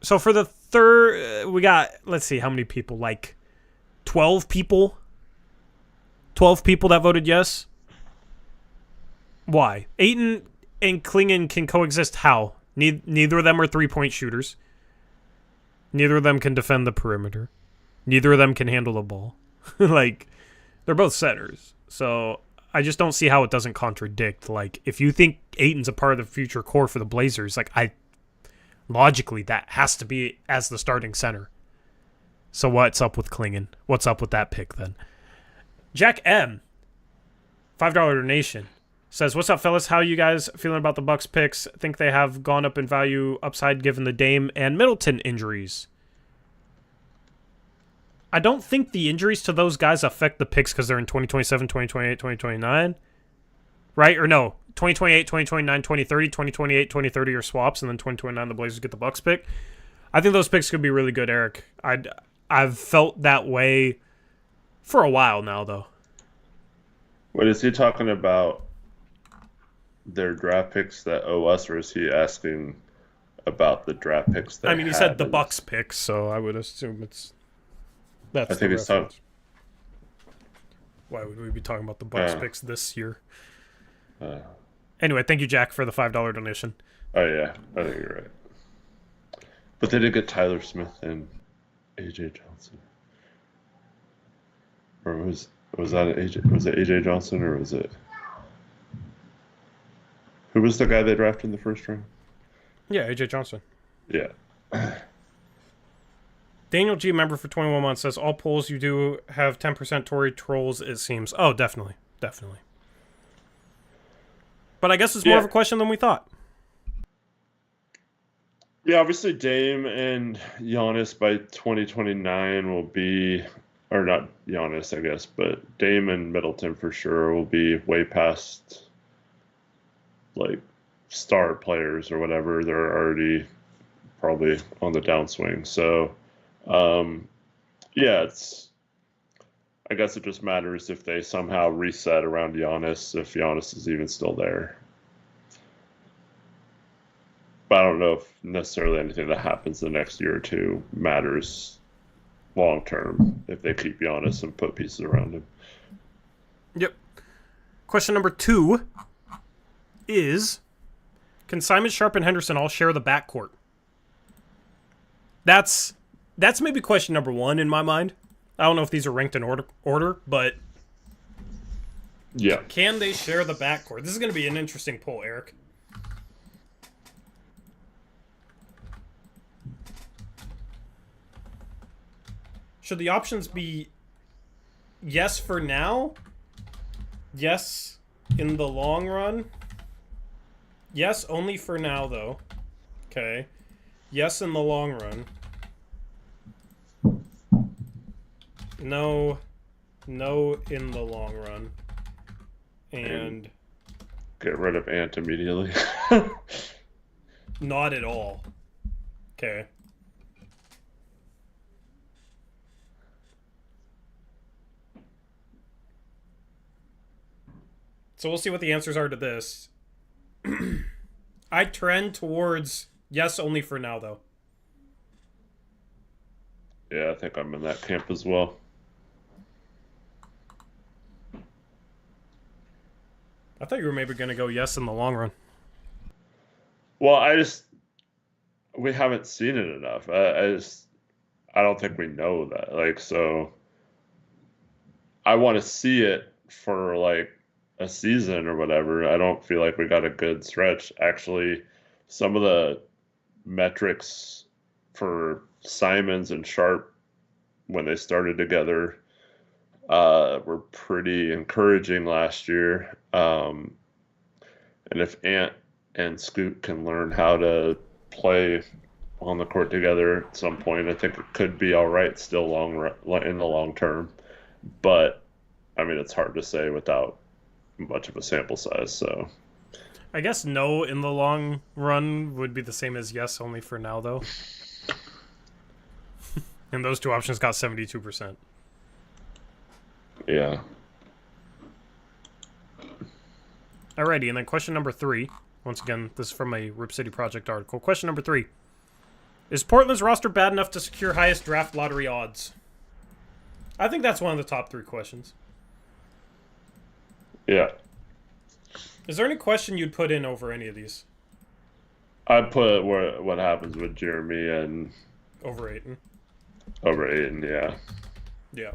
So for the third, we got, let's see, how many people? Like 12 people? 12 people that voted yes? Why? Ayton and Klingon can coexist how? Neither of them are three-point shooters. Neither of them can defend the perimeter. Neither of them can handle the ball. Like, they're both setters. So I just don't see how it doesn't contradict. Like, if you think Ayton's a part of the future core for the Blazers, like, logically, that has to be as the starting center. So what's up with Klingon? What's up with that pick, then? Jack M., $5 donation, says, what's up, fellas? How you guys feeling about the Bucks picks? Think they have gone up in value upside given the Dame and Middleton injuries? I don't think the injuries to those guys affect the picks because they're in 2027, 2028, 2029. Right? Or no, 2028, 2029, 2030, 2028, 2030 are swaps, and then 2029 the Blazers get the Bucks pick. I think those picks could be really good, Eric. I've felt that way for a while now, though. What is he talking about? Their draft picks that owe us, or is he asking about the draft picks that he said the Bucks picks, so I would assume that's I think it's talking. Why would we be talking about the Bucks picks this year? Anyway, thank you, Jack, for the $5 donation. Oh yeah, I think you're right. But they did get Tyler Smith and AJ Johnson. Or was that AJ? Was it AJ Johnson or was it? Who was the guy they drafted in the first round? Yeah, AJ Johnson. Yeah. Daniel G, member for 21 months, says all polls you do have 10% Tory trolls, it seems. Oh, definitely. Definitely. But I guess it's more of a question than we thought. Yeah, obviously Dame and Giannis by 2029 will be, or not Giannis, I guess, but Dame and Middleton for sure will be way past like star players or whatever. They're already probably on the downswing. So, yeah, I guess it just matters if they somehow reset around Giannis, if Giannis is even still there. But I don't know if necessarily anything that happens the next year or two matters long term if they keep Giannis and put pieces around him. Yep. Question number 2 is, can Simon, Sharp, and Henderson all share the backcourt? That's maybe question number 1 in my mind. I don't know if these are ranked in order, but yeah, can they share the backcourt? This is going to be an interesting poll, Eric. Should the options be yes for now, yes in the long run, yes only for now though, okay, yes in the long run, no in the long run, and get rid of Ant immediately? Not at all. Okay. So we'll see what the answers are to this. I trend towards yes only for now, though. Yeah, I think I'm in that camp as well. I thought you were maybe going to go yes in the long run. Well, we haven't seen it enough. I don't think we know that. Like, so I want to see it for like a season or whatever. I don't feel like we got a good stretch. Actually, some of the metrics for Simons and Sharp when they started together were pretty encouraging last year. And if Ant and Scoot can learn how to play on the court together at some point. I think it could be all right still in the long term, but I mean it's hard to say without much of a sample size. So I guess no in the long run would be the same as yes only for now though. And those two options got 72%. Yeah. Alrighty, and then question number 3. Once again, this is from a Rip City Project article. Question number 3. Is Portland's roster bad enough to secure highest draft lottery odds? I think that's one of the top 3 questions. Yeah. Is there any question you'd put in over any of these? I'd put what happens with Jeremy and Over Ayton. over Ayton, yeah. Yeah.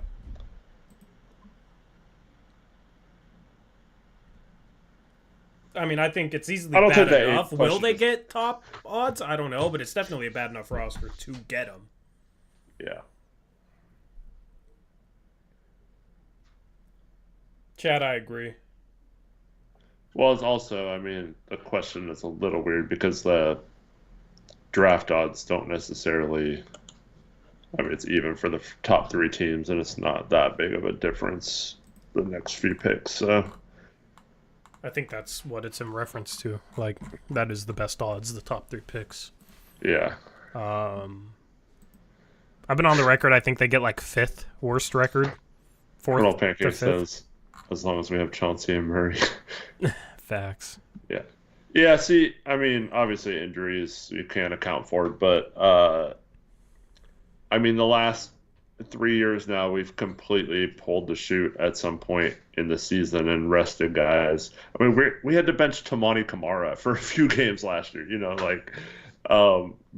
I mean, I think it's easily bad enough. Will they get top odds? I don't know, but it's definitely a bad enough roster to get them. Yeah. Chad, I agree. Well, it's also, I mean, the question is a little weird because the draft odds don't necessarily. I mean, it's even for the top 3 teams, and it's not that big of a difference the next few picks. So I think that's what it's in reference to. Like, that is the best odds, the top 3 picks. yeah, I've been on the record. I think they get like 5th worst record. 4th Little to Pancake 5th. says as long as we have Chauncey and Murray. Facts. Yeah. Yeah, see, I mean, obviously injuries you can't account for, but I mean the last 3 years now we've completely pulled the chute at some point in the season and rested guys. I mean we had to bench Tamani Kamara for a few games last year, you know, like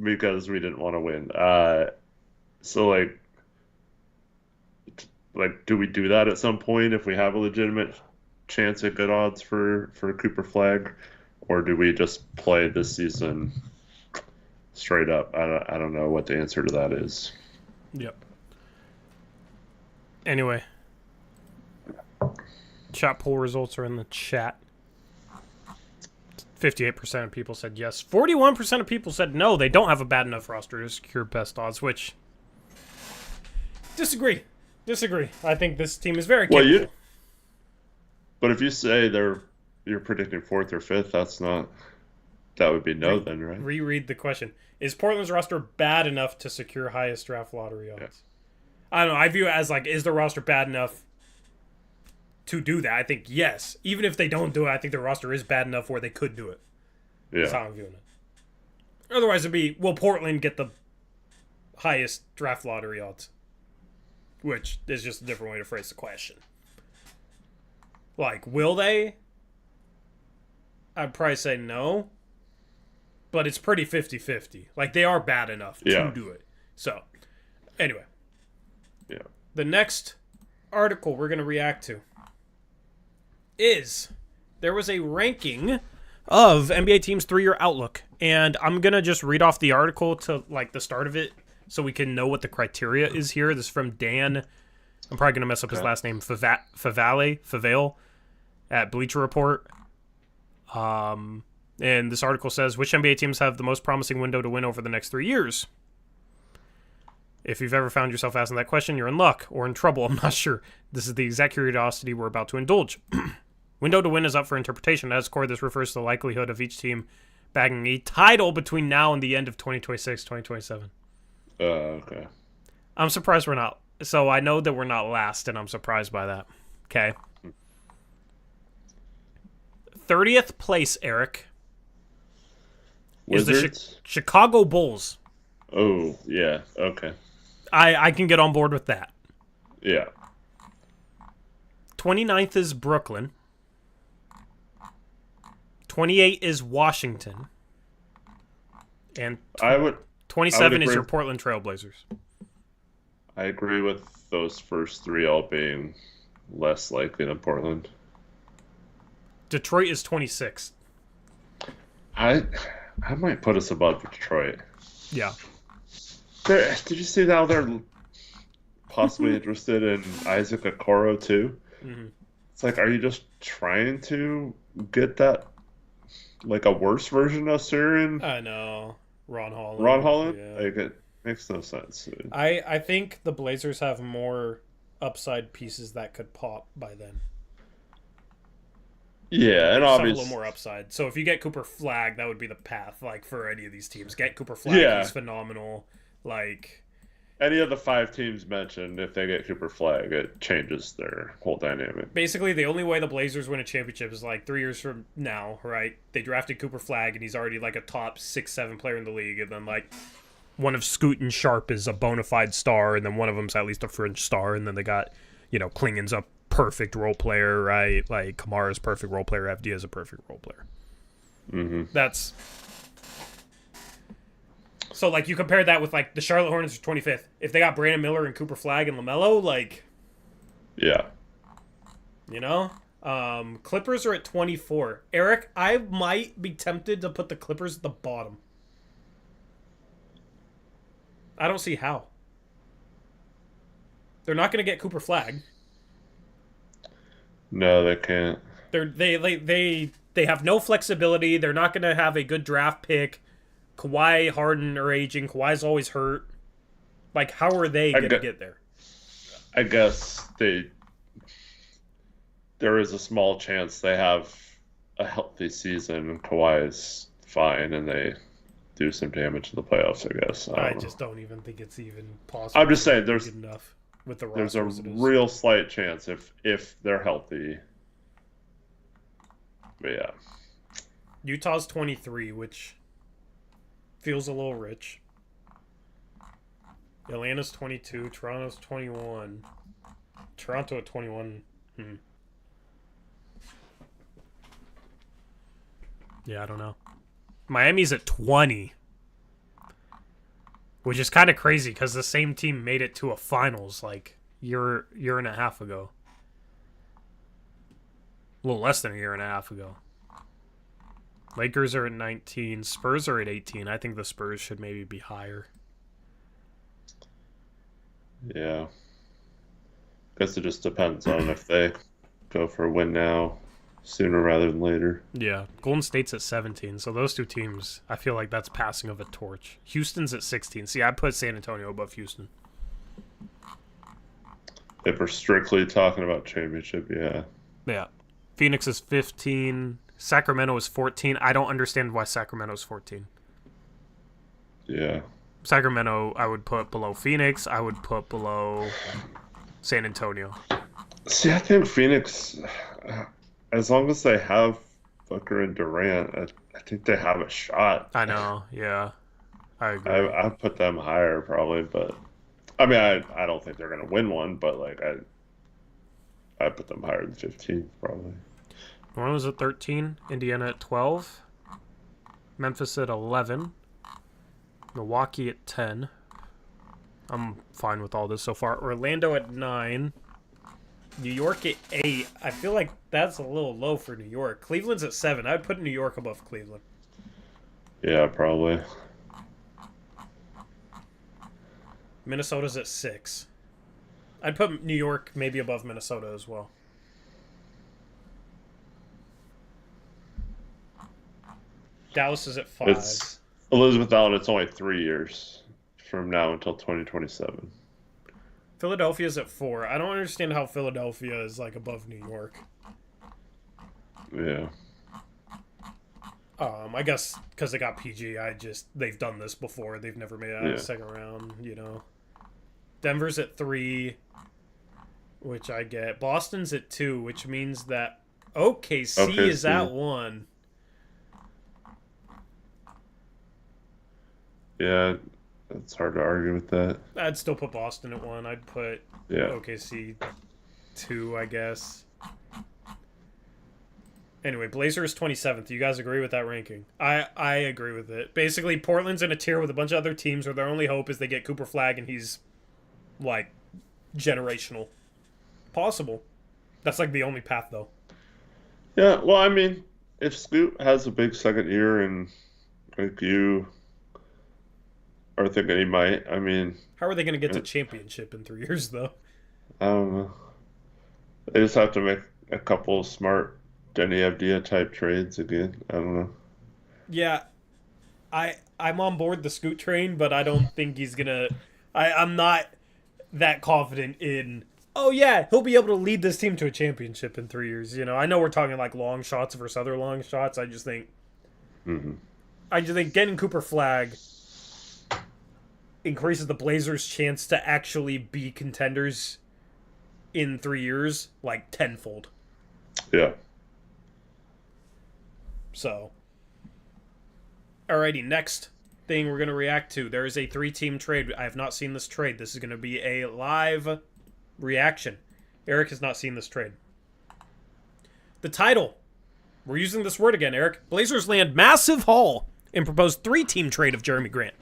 because we didn't want to win. So like do we do that at some point if we have a legitimate chance at good odds for Cooper Flag, or do we just play this season straight up? I don't know what the answer to that is. Yep. Anyway, chat poll results are in the chat. 58% of people said yes. 41% of people said no. They don't have a bad enough roster to secure best odds, which disagree. I think this team is very capable. But if you say you're predicting 4th or 5th, that would be no then, right? Reread the question. Is Portland's roster bad enough to secure highest draft lottery odds? Yeah. I don't know. I view it as like, is the roster bad enough to do that? I think yes. Even if they don't do it, I think the roster is bad enough where they could do it. Yeah. That's how I'm viewing it. Otherwise, it'd be, will Portland get the highest draft lottery odds? Which is just a different way to phrase the question. Like, will they? I'd probably say no. But it's pretty 50-50. Like, they are bad enough to do it. So, anyway. Yeah. The next article we're going to react to is there was a ranking of NBA teams' 3-year outlook. And I'm going to just read off the article to, like, the start of it so we can know what the criteria is here. This is from Dan. I'm probably going to mess up his last name. Favale at Bleacher Report. And this article says, which NBA teams have the most promising window to win over the next 3 years? If you've ever found yourself asking that question, you're in luck or in trouble. I'm not sure. This is the exact curiosity we're about to indulge. Window to win is up for interpretation. At its core, this refers to the likelihood of each team bagging a title between now and the end of 2026, 2027. Okay. I'm surprised we're not. So I know that we're not last, and I'm surprised by that. Okay. 30th place, Eric, is the Chicago Bulls. Oh, yeah. Okay. I can get on board with that. Yeah. 29th is Brooklyn. 28 is Washington. And 27 is your Portland Trailblazers. I agree with those first 3 all being less likely than Portland. Detroit is 26th. I might put us above Detroit. Yeah. Did you see how they're possibly interested in Isaac Okoro too? Mm-hmm. It's like, are you just trying to get that, like a worse version of Surin? I know. Ron Ron Holland. Holland? Yeah. Like, it makes no sense, dude. I think the Blazers have more upside pieces that could pop by then. Yeah, They and just have a little obviously, more upside. So if you get Cooper Flag, that would be the path, like for any of these teams. Get Cooper Flag, he's yeah, phenomenal. Like any of the 5 teams mentioned, if they get Cooper Flag, it changes their whole dynamic. basically the only way the Blazers win a championship is like 3 years from now, right? They drafted Cooper Flag and he's already like a top 6, 7 player in the league, and then like one of Scoot and Sharp is a bona fide star, and then one of them's at least a fringe star, and then they got, Klingon's a perfect role player, right? Like Kamara's perfect role player, FD is a perfect role player. Mm-hmm. That's so like you compare that with like the Charlotte Hornets are 25th. If they got Brandon Miller and Cooper Flag and LaMelo, like Yeah. Clippers are at 24. Eric, I might be tempted to put the Clippers at the bottom. I don't see how. They're not going to get Cooper Flag. No, they can't. They have no flexibility. They're not going to have a good draft pick. Kawhi, Harden are aging. Kawhi's always hurt. Like, how are they going to get there? I guess there is a small chance they have a healthy season and Kawhi is fine and they do some damage in the playoffs, I guess. I just don't even think it's even possible. I'm just saying there's enough with the there's a roster as it is. real slight chance if they're healthy. But yeah. Utah's 23, which feels a little rich. Atlanta's 22. Toronto's 21. Toronto at 21. Yeah, I don't know. Miami's at 20. Which is kind of crazy because the same team made it to a finals like year and a half ago. A little less than a year and a half ago. Lakers are at 19. Spurs are at 18. I think the Spurs should maybe be higher. Yeah. Guess it just depends on if they go for a win now sooner rather than later. Yeah. Golden State's at 17. So those two teams, I feel like that's passing of a torch. Houston's at 16. See, I put San Antonio above Houston. If we're strictly talking about championship, yeah. Yeah. Phoenix is 15. Sacramento is 14. I don't understand why Sacramento's 14. Yeah. Sacramento, I would put below Phoenix. I would put below San Antonio. See, I think Phoenix, as long as they have Booker and Durant, I think they have a shot. I know, yeah. I agree. I put them higher probably, but I mean, I don't think they're going to win one, but like I put them higher than 15 probably. New Orleans at 13. Indiana at 12. Memphis at 11. Milwaukee at 10. I'm fine with all this so far. Orlando at 9. New York at 8. I feel like that's a little low for New York. Cleveland's at 7. I'd put New York above Cleveland. Yeah, probably. Minnesota's at 6. I'd put New York maybe above Minnesota as well. Dallas is at 5. It's Elizabeth Allen. It's only 3 years from now until 2027. Philadelphia's at 4. I don't understand how Philadelphia is like above New York. Yeah. I guess because they got PG. They've done this before. They've never made it out of the second round. Denver's at 3, which I get. Boston's at 2, which means that OKC is at 1. Yeah, it's hard to argue with that. I'd still put Boston at 1. I'd put OKC 2, I guess. Anyway, Blazers 27th. You guys agree with that ranking? I agree with it. Basically, Portland's in a tier with a bunch of other teams where their only hope is they get Cooper Flag and he's, like, generational. Possible. That's, like, the only path, though. Yeah, well, I mean, if Scoot has a big second year and, like, you are thinking he might, I mean... How are they going to get to championship in 3 years, though? I don't know. They just have to make a couple of smart Denny Avdia type trades again. I don't know. Yeah, I I'm on board the Scoot train, but I don't think he's gonna. I'm not that confident in. Oh yeah, he'll be able to lead this team to a championship in 3 years. I know we're talking like long shots versus other long shots. Mm-hmm. I just think getting Cooper Flag increases the Blazers' chance to actually be contenders in 3 years like tenfold. Yeah. So, alrighty, next thing we're gonna react to. There is a 3-team trade. I have not seen this trade. This is gonna be a live reaction. Eric has not seen this trade. The title. We're using this word again, Eric. Blazers land massive haul and proposed 3-team trade of Jeremy Grant.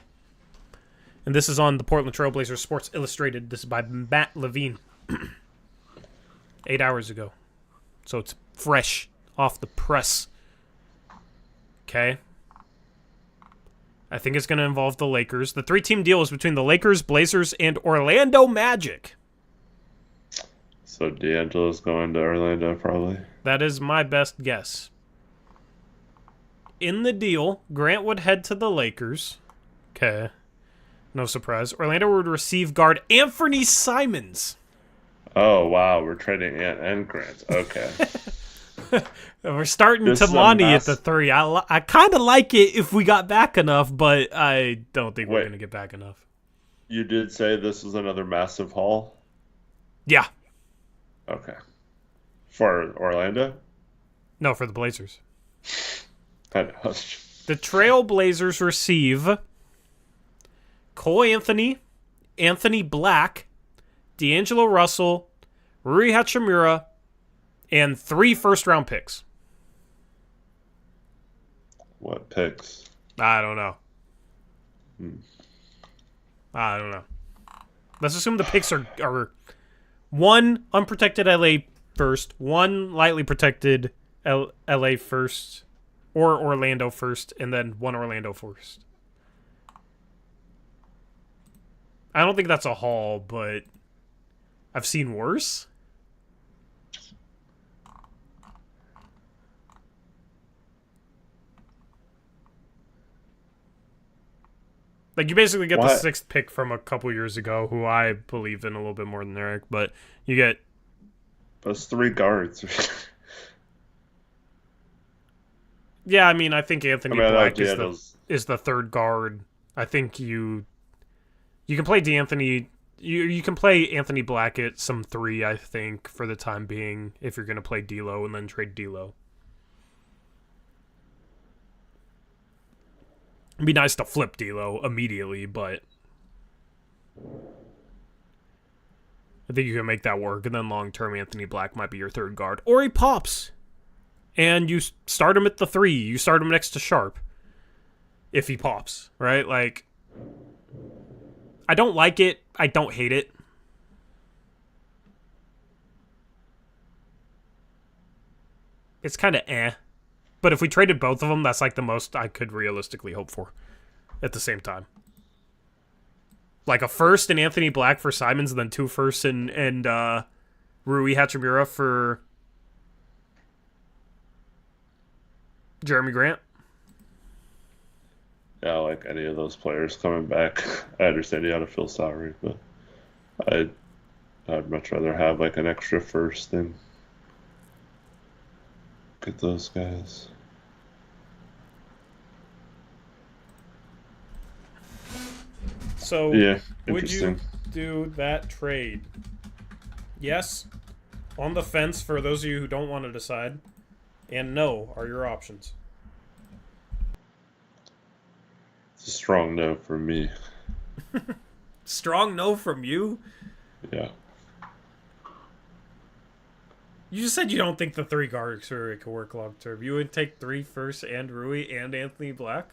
And this is on the Portland Trail Blazers Sports Illustrated. This is by Matt Levine. 8 hours ago. So it's fresh off the press. Okay. I think it's going to involve the Lakers. The 3-team deal is between the Lakers, Blazers, and Orlando Magic. So D'Angelo's going to Orlando, probably. That is my best guess. In the deal, Grant would head to the Lakers. Okay. No surprise. Orlando would receive guard Anthony Simons. Oh, wow. We're trading Ant and Grant. Okay. We're starting Tamani at the 3. I kind of like it if we got back enough, but I don't think we're going to get back enough. You did say this is another massive haul? Yeah. Okay. For Orlando? No, for the Blazers. I know. The Trail Blazers receive Cole Anthony, Anthony Black, D'Angelo Russell, Rui Hachimura, and 3 first-round picks. What picks? I don't know. I don't know. Let's assume the picks are 1 unprotected LA first, 1 lightly protected LA first, or Orlando first, and then 1 Orlando first. I don't think that's a haul, but I've seen worse. Like, you basically get the 6th pick from a couple years ago, who I believe in a little bit more than Eric, but you get... Those 3 guards. Yeah, I mean, I think Anthony Black is the 3rd guard. I think you can play D'Anthony... You can play Anthony Black at some 3, I think, for the time being, if you're going to play D'Lo and then trade D'Lo. It'd be nice to flip D'Lo immediately, but I think you can make that work, and then long-term Anthony Black might be your 3rd guard. Or he pops, and you start him at the 3. You start him next to Sharp, if he pops, right? Like, I don't like it. I don't hate it. It's kind of eh. But if we traded both of them, that's like the most I could realistically hope for at the same time. Like a 1st and Anthony Black for Simons, and then 2 firsts and Rui Hachimura for Jeremy Grant. Yeah, like any of those players coming back. I understand you had to fill salary, but I'd much rather have like an extra 1st than get those guys. So, yeah, would you do that trade? Yes, on the fence for those of you who don't want to decide, and no are your options. It's a strong no for me. Strong no from you? Yeah. You just said you don't think the 3 guards could work long term. You would take 3 firsts and Rui and Anthony Black?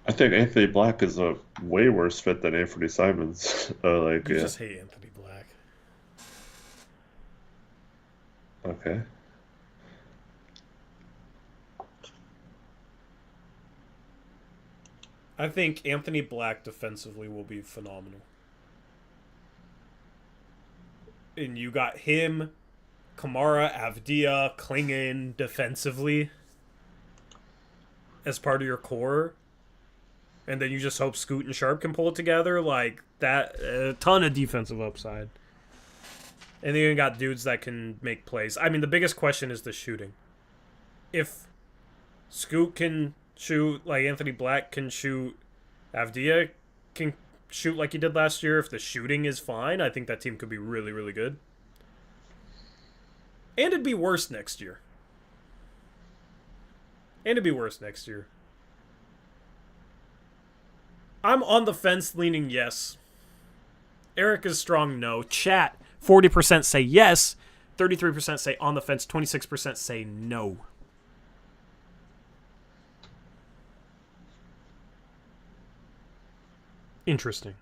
I think Anthony Black is a way worse fit than Anthony Simons. You just hate Anthony Black. Okay. I think Anthony Black defensively will be phenomenal. And you got him, Kamara, Avdia, Klingon defensively. as part of your core, and then you just hope Scoot and Sharp can pull it together, like that, a ton of defensive upside. And then you got dudes that can make plays. I mean, the biggest question is the shooting. If Scoot can shoot like Anthony Black can shoot, Avdia can shoot like he did last year, if the shooting is fine, I think that team could be really, really good. And it'd be worse next year. I'm on the fence leaning yes. Eric is strong no. Chat, 40% say yes, 33% say on the fence, 26% say no. Interesting.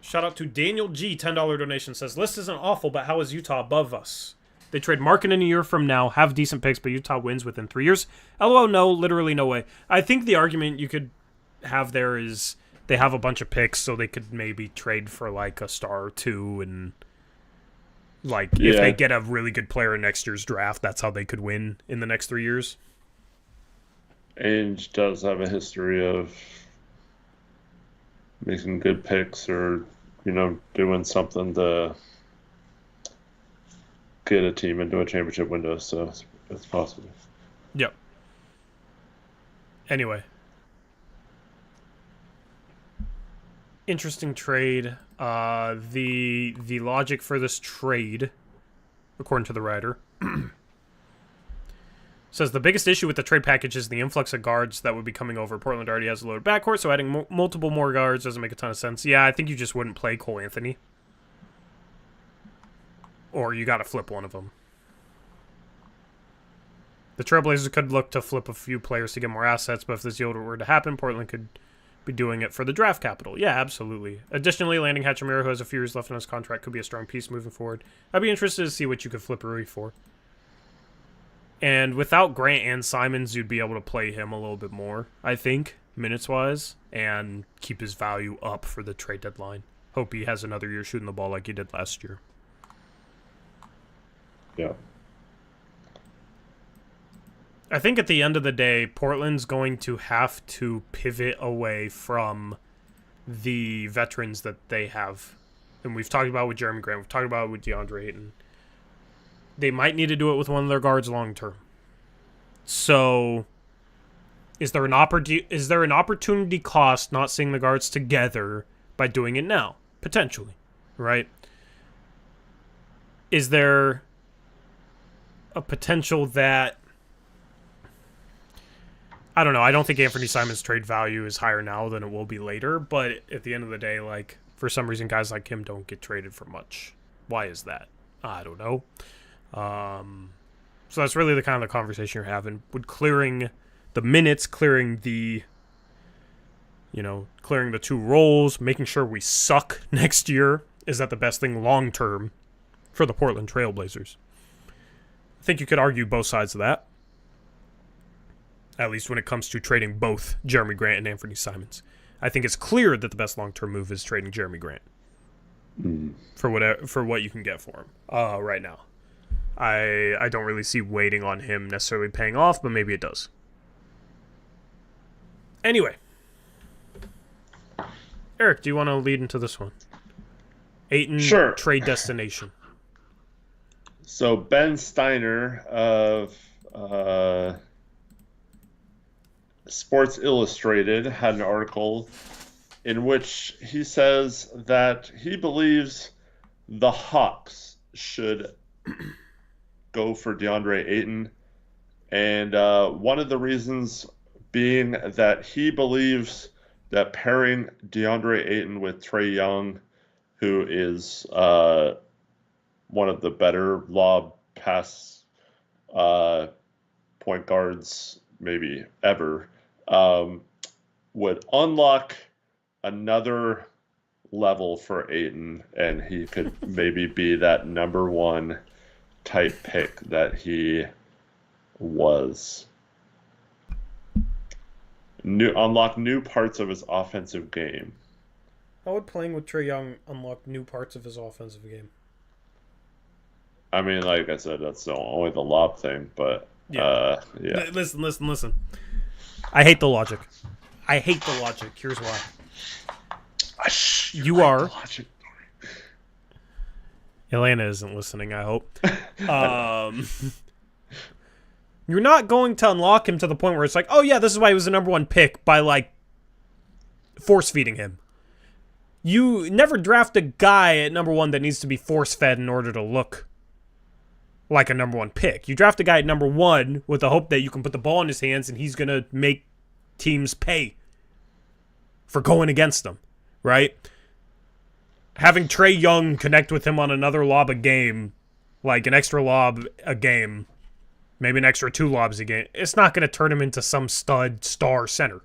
Shout out to Daniel G, $10 donation, says, list isn't awful, but how is Utah above us? They trade Markin in a year from now, have decent picks, but Utah wins within 3 years. LOL, no, literally no way. I think the argument you could have there is they have a bunch of picks, so they could maybe trade for like a star or two, and like if they get a really good player in next year's draft, that's how they could win in the next 3 years. Ainge does have a history of making good picks or, doing something to get a team into a championship window, so it's possible. Yep. Anyway. Interesting trade. The logic for this trade, according to the writer, says the biggest issue with the trade package is the influx of guards that would be coming over. Portland already has a loaded backcourt, so adding multiple more guards doesn't make a ton of sense. Yeah, I think you just wouldn't play Cole Anthony. Or you gotta flip one of them. The Trailblazers could look to flip a few players to get more assets, but if this deal were to happen, Portland could be doing it for the draft capital. Yeah, absolutely. Additionally, landing Hachimura, who has a few years left on his contract, could be a strong piece moving forward. I'd be interested to see what you could flip Rui for. And without Grant and Simons, you'd be able to play him a little bit more, I think, minutes-wise, and keep his value up for the trade deadline. Hope he has another year shooting the ball like he did last year. Yeah. I think at the end of the day, Portland's going to have to pivot away from the veterans that they have. And we've talked about with Jeremy Grant. We've talked about it with DeAndre Ayton. They might need to do it with one of their guards long term. So, is there an opportunity cost not seeing the guards together by doing it now? Potentially, right? Is there a potential that, I don't know, I don't think Anthony Simons' trade value is higher now than it will be later, but at the end of the day, like, for some reason guys like him don't get traded for much. Why is that? I don't know. So that's really the kind of the conversation you're having. Would clearing the minutes, clearing the two roles, making sure we suck next year, is that the best thing long term for the Portland Trailblazers? I think you could argue both sides of that. At least when it comes to trading both Jeremy Grant and Anthony Simons. I think it's clear that the best long-term move is trading Jeremy Grant. For what you can get for him right now. I don't really see waiting on him necessarily paying off, but maybe it does. Anyway. Eric, do you want to lead into this one? Ayton trade destination. So Ben Steiner of Sports Illustrated had an article in which he says that he believes the Hawks should go for DeAndre Ayton. And one of the reasons being that he believes that pairing DeAndre Ayton with Trae Young, who is one of the better lob pass point guards maybe ever, would unlock another level for Ayton, and he could maybe be that number one type pick that he was. Unlock new parts of his offensive game. How would playing with Trae Young unlock new parts of his offensive game? I mean, like I said, that's only the lob thing, but Yeah. yeah. Listen. I hate the logic. I hate the logic. Here's why. You like are. the logic. Atlanta isn't listening, I hope. I know. You're not going to unlock him to the point where it's like, oh yeah, this is why he was the number one pick by like force feeding him. You never draft a guy at number one that needs to be force fed in order to look like a number one pick. You draft a guy at number one with the hope that you can put the ball in his hands and he's going to make teams pay for going against them, right? Having Trae Young connect with him on another lob a game, like an extra lob a game, maybe an extra 2 lobs a game, it's not going to turn him into some stud star center.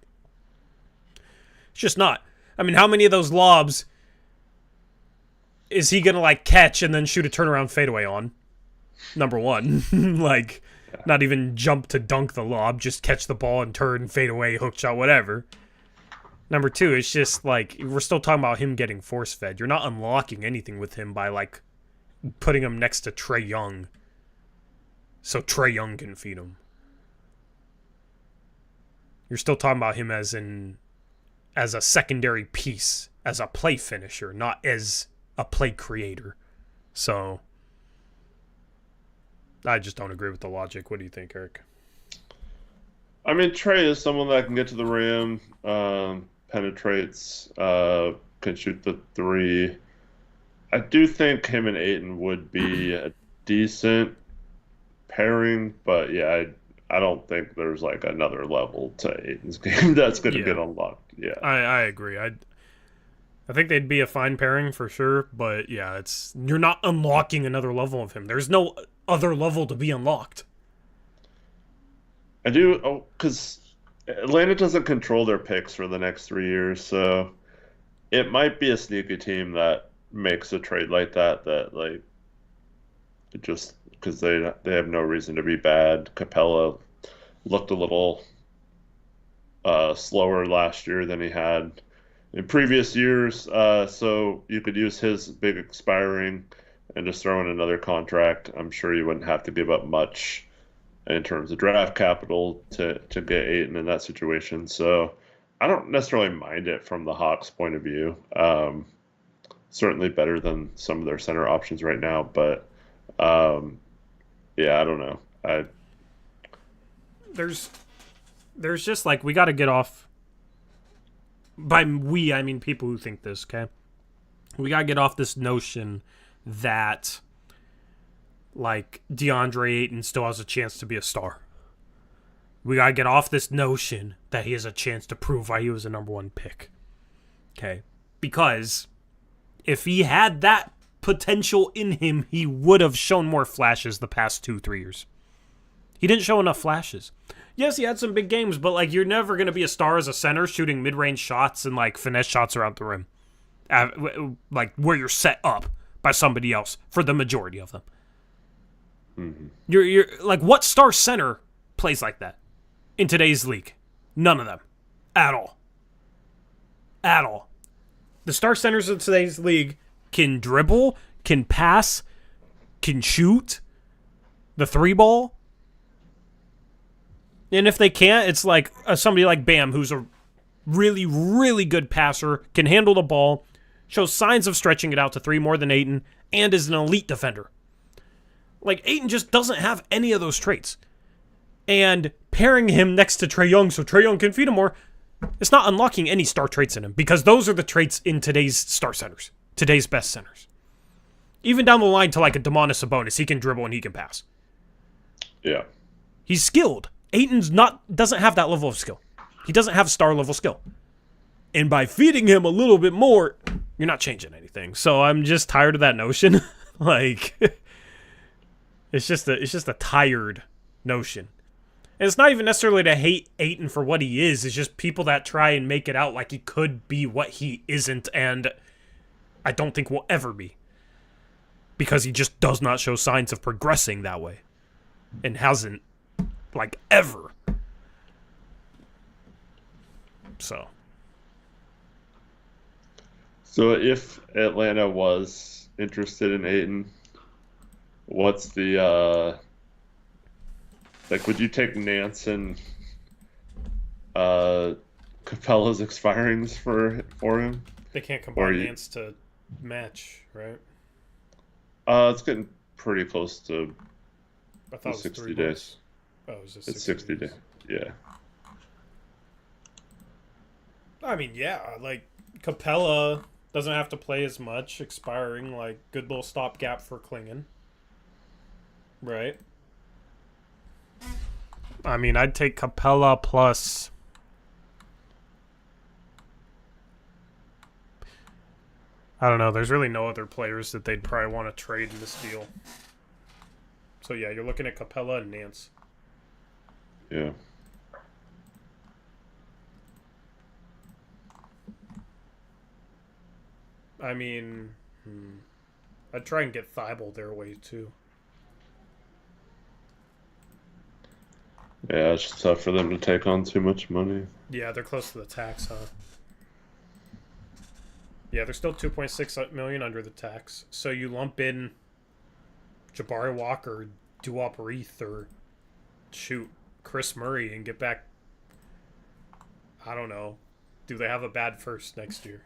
It's just not. I mean, how many of those lobs is he going to like catch and then shoot a turnaround fadeaway on? Number one. Like, not even jump to dunk the lob, just catch the ball and turn, fade away, hook shot, whatever. Number 2, it's just like, we're still talking about him getting force fed. You're not unlocking anything with him by like putting him next to Trae Young so Trae Young can feed him. You're still talking about him as a secondary piece, as a play finisher, not as a play creator. So I just don't agree with the logic. What do you think, Eric? I mean, Trey is someone that can get to the rim, penetrates, can shoot the three. I do think him and Ayton would be a decent pairing, but yeah, I don't think there's like another level to Ayton's game that's going to get unlocked. Yeah, I agree. I think they'd be a fine pairing for sure, but yeah, you're not unlocking another level of him. There's no other level to be unlocked. I do, because Atlanta doesn't control their picks for the next 3 years, so it might be a sneaky team that makes a trade like that like just because they have no reason to be bad. Capella looked a little slower last year than he had in previous years, so you could use his big expiring and just throw in another contract. I'm sure you wouldn't have to give up much in terms of draft capital to get Ayton in that situation. So I don't necessarily mind it from the Hawks' point of view. Certainly better than some of their center options right now, but yeah, I don't know. There's just like, we got to get off. By we, I mean people who think this. Okay, we got to get off this notion that like DeAndre Ayton still has a chance to be a star. We got to get off this notion that he has a chance to prove why he was a number one pick. Okay, because if he had that potential in him, he would have shown more flashes the past 2-3 years. He didn't show enough flashes. Yes, he had some big games, but like, you're never going to be a star as a center shooting mid-range shots and like finesse shots around the rim. Like where you're set up by somebody else for the majority of them. Mm-hmm. You're like, what star center plays like that in today's league? None of them. At all. At all. The star centers of today's league can dribble, can pass, can shoot the 3-ball. And if they can't, it's like somebody like Bam, who's a really, really good passer, can handle the ball, shows signs of stretching it out to 3 more than Ayton, and is an elite defender. Like, Ayton just doesn't have any of those traits. And pairing him next to Trae Young so Trae Young can feed him more, it's not unlocking any star traits in him, because those are the traits in today's star centers, today's best centers. Even down the line to like a Domantas Sabonis, he can dribble and he can pass. Yeah. He's skilled. Ayton's doesn't have that level of skill. He doesn't have star level skill. And by feeding him a little bit more, you're not changing anything. So I'm just tired of that notion. Like, it's just a tired notion. And it's not even necessarily to hate Ayton for what he is. It's just people that try and make it out like he could be what he isn't, and I don't think will ever be. Because he just does not show signs of progressing that way. And hasn't, like, ever. So if Atlanta was interested in Ayton, What's the like? Would you take Nance and uh Capella's expirings for him? They can't Or combine you? Nance to match, right? It's getting pretty close to I thought the it was 3 60 months. days. Oh, it was just It's 60 60 days. days. Yeah. I mean, yeah, like Capella doesn't have to play as much, expiring, like good little stopgap for Klingon, right? I mean, I'd take Capella plus. I don't know. There's really no other players that they'd probably want to trade in this deal. So yeah, you're looking at Capella and Nance. Yeah. I mean, I'd try and get Thibault their way too. Yeah, it's just tough for them to take on too much money. Yeah, they're close to the tax, huh? Yeah, they're still 2.6 million under the tax. So you lump in Jabari Walker, Duop Reith, or shoot Chris Murray and get back. I don't know. Do they have a bad first next year?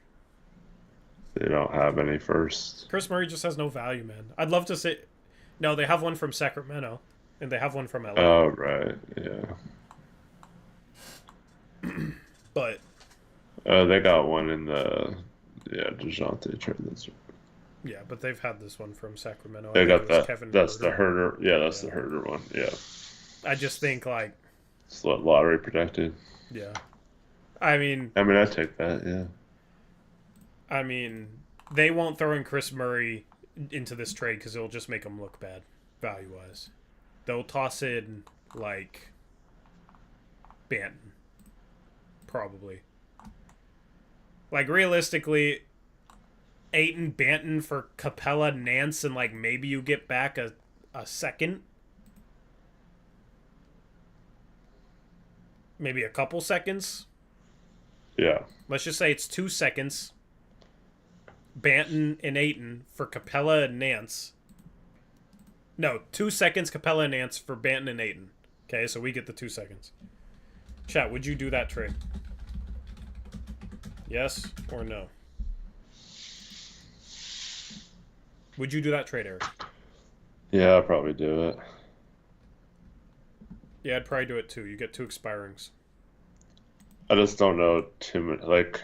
They don't have any first. Chris Murray just has no value, man. I'd love to say. No, they have one from Sacramento, and they have one from LA. Oh, right. Yeah. But They got one in the DeJounte trade. That's right. yeah, but they've had this one from Sacramento. I They think got it was that. Kevin That's the Herter. herder. Yeah, that's Yeah. the herder one. Yeah. I just think like, It's lottery protected. yeah. I mean, I'd take that. Yeah. they won't throw in Chris Murray into this trade because it'll just make them look bad, value wise. They'll toss in like Banton, probably. Like realistically, Ayton, Banton for Capella, Nance, and like maybe you get back a second, maybe a couple seconds. Yeah. Let's just say it's 2 seconds. Banton and Ayton for Capella and Nance. No, 2 seconds Capella and Nance for Banton and Ayton. Okay, so we get the 2 seconds. Chat, would you do that trade? Yes or no? Would you do that trade, Eric? Yeah, I'll probably do it. Yeah, I'd probably do it too. You get 2 expirings. I just don't know too much.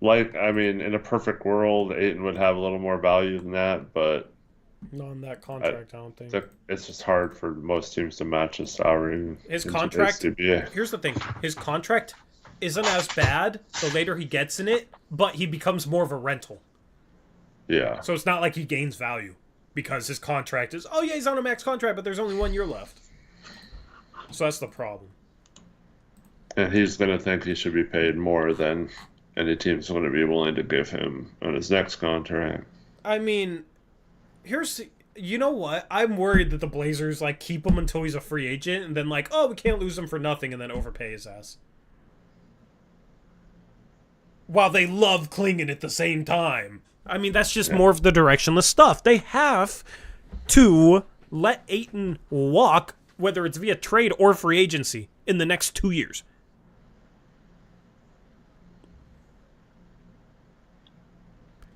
I mean, in a perfect world, Ayton would have a little more value than that, but Not on that contract, I don't think. it's just hard for most teams to match his salary. His in contract, today's CBA. here's the thing. His contract isn't as bad the later he gets in it, but he becomes more of a rental. Yeah. So it's not like he gains value because his contract is, oh yeah, he's on a max contract, but there's only 1 year left. So that's the problem. And he's going to think he should be paid more than any team's going to be willing to give him on his next contract. I mean, you know what? I'm worried that the Blazers like keep him until he's a free agent and then like, oh, we can't lose him for nothing and then overpay his ass. While they love Klingon at the same time. I mean, that's just more of the directionless stuff. They have to let Ayton walk, whether it's via trade or free agency, in the next 2 years.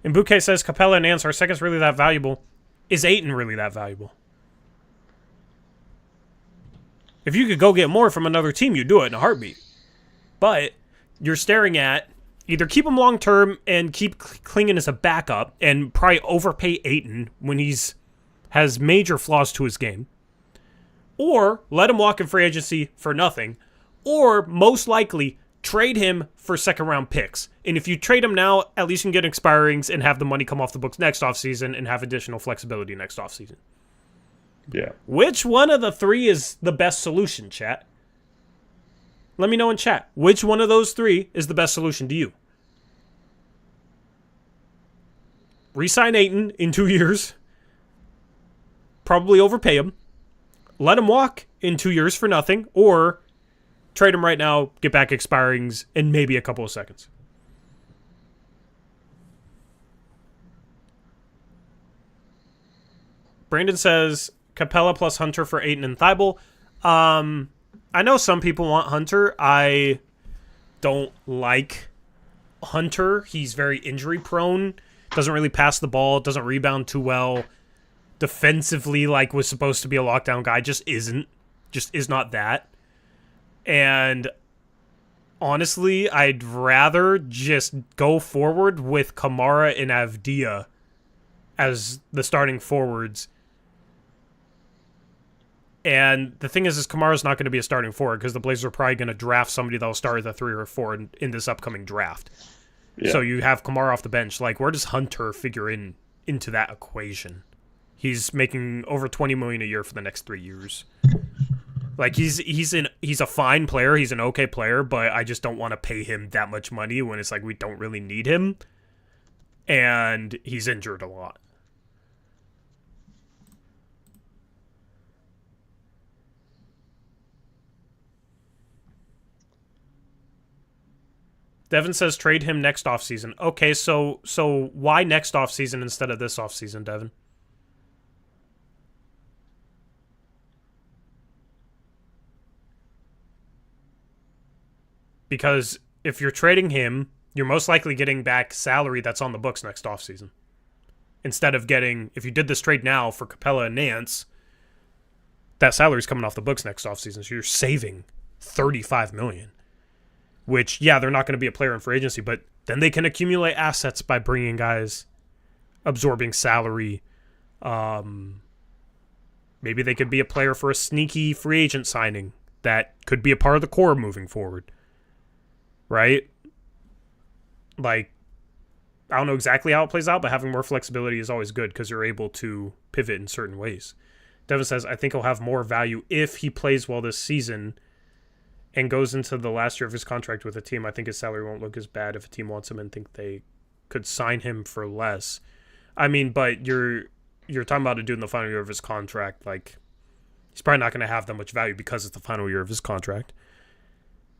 And Bouquet says Capella and Nance are seconds really that valuable. Is Ayton really that valuable? If you could go get more from another team, you'd do it in a heartbeat. But you're staring at either keep him long term and keep Klingon as a backup and probably overpay Ayton when has major flaws to his game, or let him walk in free agency for nothing, or most likely trade him for second round picks. And if you trade him now, at least you can get expirings and have the money come off the books next offseason and have additional flexibility next offseason. Yeah. Which one of the 3 is the best solution, chat? Let me know in chat. Which one of those 3 is the best solution to you? Resign Ayton in 2 years. Probably overpay him. Let him walk in 2 years for nothing. Or trade him right now, get back expirings, and maybe a couple of seconds. Brandon says Capella plus Hunter for Ayton and Thibault. I know some people want Hunter. I don't like Hunter. He's very injury prone. Doesn't really pass the ball. Doesn't rebound too well. Defensively, like, was supposed to be a lockdown guy. Just isn't. Just is not that. And honestly, I'd rather just go forward with Kamara and Avdia as the starting forwards. And the thing is Kamara's not going to be a starting forward because the Blazers are probably going to draft somebody that'll start at the 3 or 4 in this upcoming draft. Yeah. So you have Kamara off the bench. Like, where does Hunter figure into that equation? He's making over $20 million a year for the next 3 years. Like, he's a fine player. He's an okay player, but I just don't want to pay him that much money when it's like we don't really need him. And he's injured a lot. Devin says trade him next offseason. Okay, so why next offseason instead of this offseason, Devin? Because if you're trading him, you're most likely getting back salary that's on the books next offseason. Instead of getting, if you did this trade now for Capella and Nance, that salary's coming off the books next offseason, so you're saving $35 million. Which, yeah, they're not going to be a player in free agency, but then they can accumulate assets by bringing guys, absorbing salary. Maybe they could be a player for a sneaky free agent signing that could be a part of the core moving forward. Right? Like, I don't know exactly how it plays out, but having more flexibility is always good because you're able to pivot in certain ways. Devin says, I think he'll have more value if he plays well this season and goes into the last year of his contract with a team. I think his salary won't look as bad if a team wants him and think they could sign him for less. I mean, but you're talking about a dude in the final year of his contract. Like, he's probably not going to have that much value because it's the final year of his contract.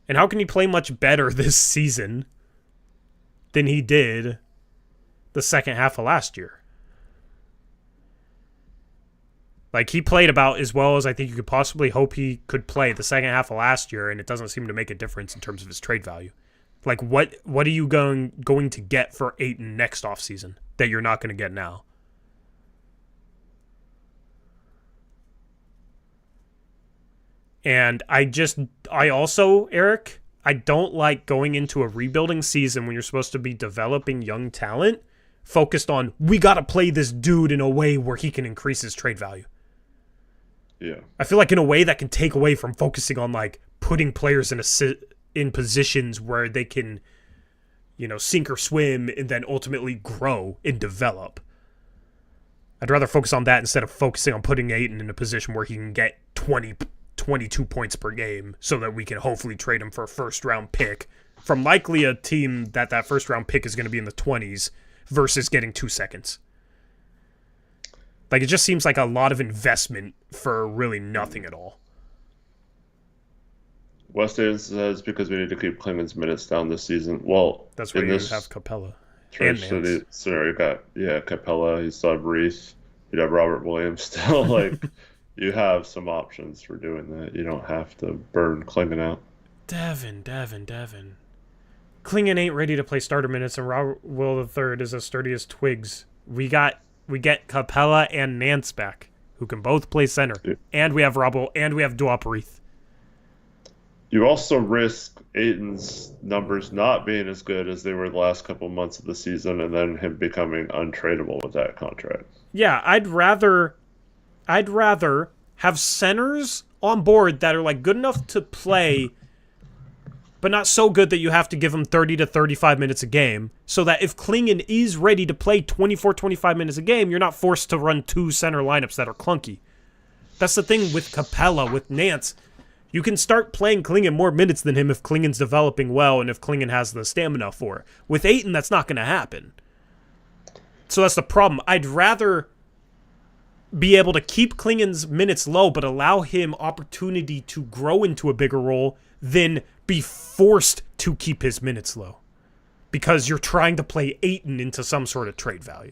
And how can he play much better this season than he did the second half of last year? Like, he played about as well as I think you could possibly hope he could play the second half of last year, and it doesn't seem to make a difference in terms of his trade value. Like, what are you going to get for Ayton next offseason that you're not going to get now? And I also, Eric, I don't like going into a rebuilding season when you're supposed to be developing young talent focused on, we got to play this dude in a way where he can increase his trade value. Yeah. I feel like in a way that can take away from focusing on, like, putting players in positions where they can, sink or swim and then ultimately grow and develop. I'd rather focus on that instead of focusing on putting Ayton in a position where he can get 22 points per game so that we can hopefully trade him for a first-round pick from likely a team that first-round pick is going to be in the 20s versus getting 2 seconds. Like, it just seems like a lot of investment for really nothing at all. Weston says because we need to keep Klingen's minutes down this season. Well, that's why you have Capella. And Nance. Scenario got Capella. You still have Reese. You have Robert Williams still. Like, you have some options for doing that. You don't have to burn Klingen out. Devin. Klingen ain't ready to play starter minutes, and Robert Will III is as sturdy as twigs. We get Capella and Nance back, who can both play center. Yeah. And we have Robbo, and we have Duaparith. You also risk Ayton's numbers not being as good as they were the last couple months of the season, and then him becoming untradeable with that contract. Yeah, I'd rather have centers on board that are, like, good enough to play, but not so good that you have to give them 30 to 35 minutes a game, so that if Klingen is ready to play 24, 25 minutes a game, you're not forced to run 2 center lineups that are clunky. That's the thing with Capella, with Nance. You can start playing Klingen more minutes than him if Klingen's developing well and if Klingen has the stamina for it. With Ayton, that's not going to happen. So that's the problem. I'd rather be able to keep Klingen's minutes low but allow him opportunity to grow into a bigger role than be forced to keep his minutes low because you're trying to play Ayton into some sort of trade value.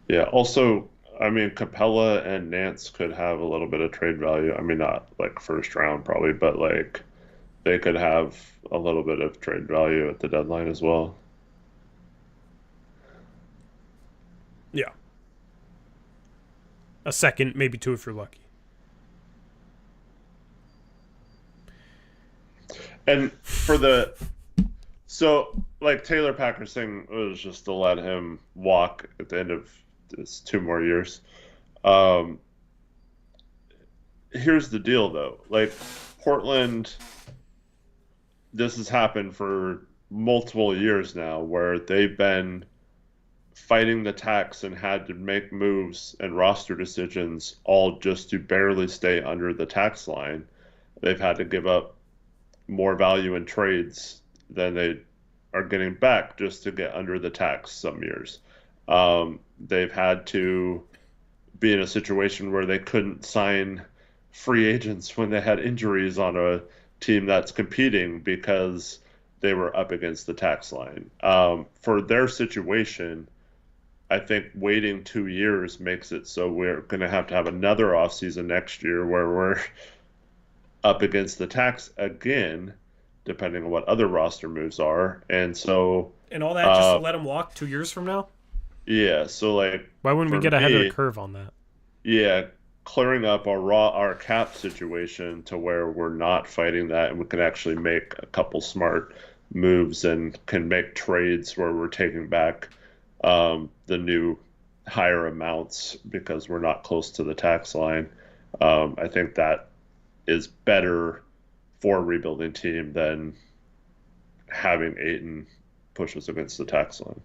Yeah, also, I mean, Capella and Nance could have a little bit of trade value. I mean, not like first round probably, but like they could have a little bit of trade value at the deadline as well. Yeah. A second, maybe two if you're lucky. And so like Taylor Packer's thing was just to let him walk at the end of this 2 more years. Um, Here's the deal though, like Portland, this has happened for multiple years now where they've been fighting the tax and had to make moves and roster decisions all just to barely stay under the tax line. They've had to give up more value in trades than they are getting back just to get under the tax some years. They've had to be in a situation where they couldn't sign free agents when they had injuries on a team that's competing because they were up against the tax line. For their situation, I think waiting 2 years makes it so we're going to have another offseason next year where we're up against the tax again, depending on what other roster moves are. And so. And all that just to let him walk 2 years from now? Yeah, so like. Why wouldn't we get ahead of the curve on that? Yeah, clearing up our cap situation to where we're not fighting that and we can actually make a couple smart moves and can make trades where we're taking back the new higher amounts because we're not close to the tax line. I think that is better for a rebuilding team than having Ayton push us against the tax line.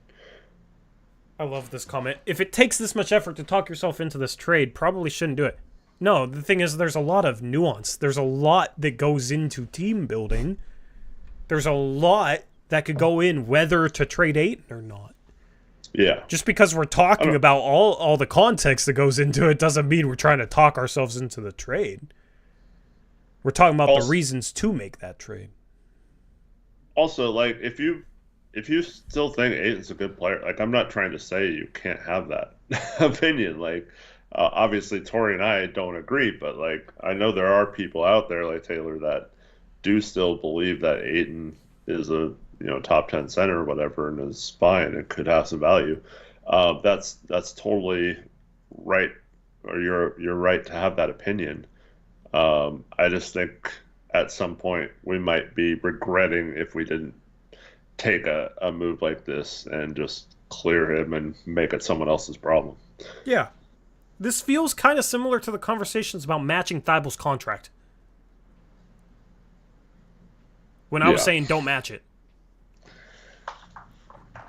I love this comment. If it takes this much effort to talk yourself into this trade, probably shouldn't do it. No, the thing is there's a lot of nuance. There's a lot that goes into team building. There's a lot that could go in whether to trade Ayton or not. Yeah. Just because we're talking about all the context that goes into it doesn't mean we're trying to talk ourselves into the trade. We're talking about the reasons to make that trade. Also, like, if you still think Ayton's a good player, like, I'm not trying to say you can't have that opinion. Like, obviously, Tori and I don't agree, but, like, I know there are people out there like Taylor that do still believe that Ayton is a top 10 center or whatever and is fine and could have some value. That's totally right, or you're right to have that opinion. I just think at some point we might be regretting if we didn't take a move like this and just clear him and make it someone else's problem. Yeah. This feels kind of similar to the conversations about matching Thibel's contract. When I was saying don't match it.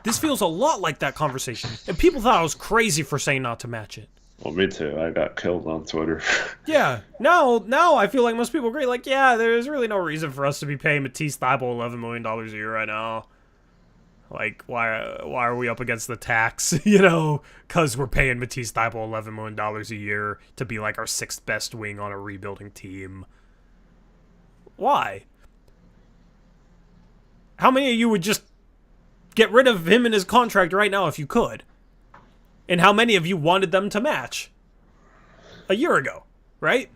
This feels a lot like that conversation. And people thought I was crazy for saying not to match it. Well, me too. I got killed on Twitter. Yeah. Now I feel like most people agree. Like, yeah, there's really no reason for us to be paying Matisse Thybulle $11 million a year right now. Like, why are we up against the tax? Because we're paying Matisse Thybulle $11 million a year to be like our sixth best wing on a rebuilding team. Why? How many of you would just get rid of him and his contract right now if you could? And how many of you wanted them to match a year ago, right?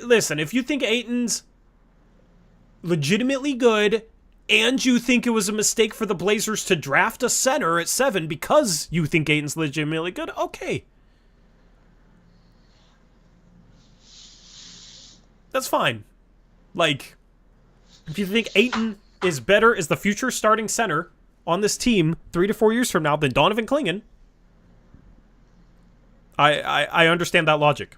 Listen, if you think Ayton's legitimately good and you think it was a mistake for the Blazers to draft a center at 7 because you think Ayton's legitimately good, okay. That's fine. Like, if you think Ayton is better as the future starting center on this team 3 to 4 years from now than Donovan Clingan, I understand that logic.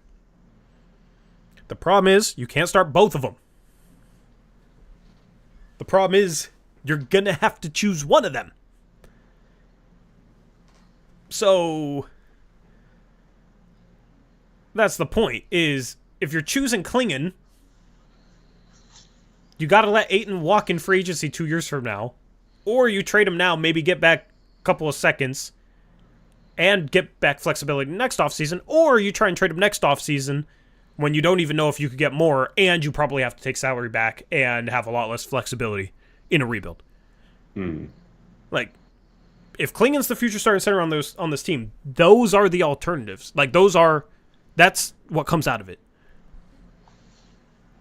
The problem is you can't start both of them. The problem is you're going to have to choose one of them. So that's the point, is if you're choosing Clingan, you got to let Ayton walk in free agency 2 years from now. Or you trade him now, maybe get back a couple of seconds and get back flexibility next offseason. Or you try and trade him next offseason when you don't even know if you could get more and you probably have to take salary back and have a lot less flexibility in a rebuild. Hmm. Like, if Klingon's the future starting center on this team, those are the alternatives. Like, that's what comes out of it.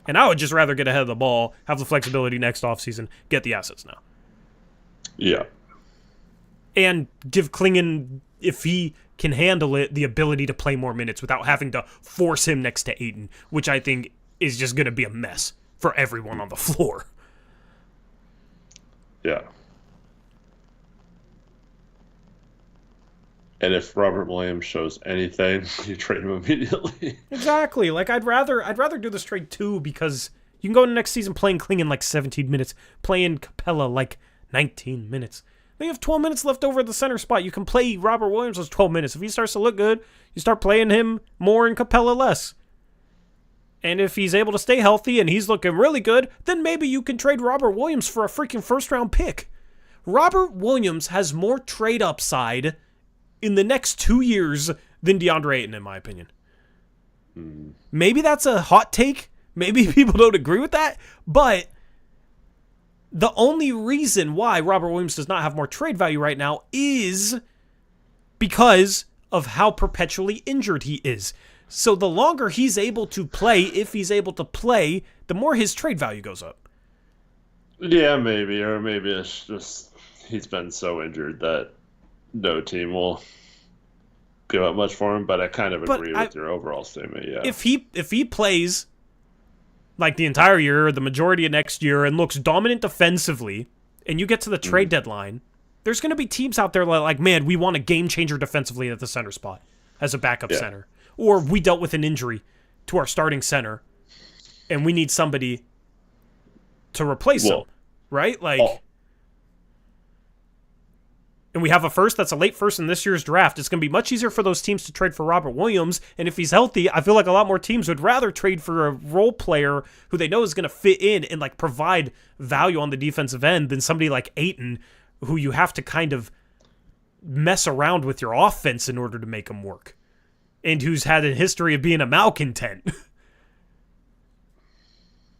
And I would just rather get ahead of the ball, have the flexibility next offseason, get the assets now. Yeah. And give Klingon, if he can handle it, the ability to play more minutes without having to force him next to Ayton, which I think is just going to be a mess for everyone on the floor. Yeah. And if Robert Williams shows anything, you trade him immediately. Exactly. Like, I'd rather do this trade too, because you can go into next season playing Klingon like 17 minutes, playing Capella like 19 minutes. Then you have 12 minutes left over at the center spot. You can play Robert Williams those 12 minutes. If he starts to look good, you start playing him more and Capella less. And if he's able to stay healthy and he's looking really good, then maybe you can trade Robert Williams for a freaking first-round pick. Robert Williams has more trade upside in the next 2 years than DeAndre Ayton, in my opinion. Maybe that's a hot take. Maybe people don't agree with that. But the only reason why Robert Williams does not have more trade value right now is because of how perpetually injured he is. So the longer he's able to play, if he's able to play, the more his trade value goes up. Yeah, maybe. Or maybe it's just he's been so injured that no team will give up much for him, but I kind of agree with your overall statement, yeah. If he plays like the entire year or the majority of next year and looks dominant defensively, and you get to the trade deadline, there's going to be teams out there like, man, we want a game changer defensively at the center spot as a backup center. Or we dealt with an injury to our starting center, and we need somebody to replace him, right? Like, and we have a first that's a late first in this year's draft. It's going to be much easier for those teams to trade for Robert Williams. And if he's healthy, I feel like a lot more teams would rather trade for a role player who they know is going to fit in and like provide value on the defensive end than somebody like Ayton, who you have to kind of mess around with your offense in order to make him work, and who's had a history of being a malcontent.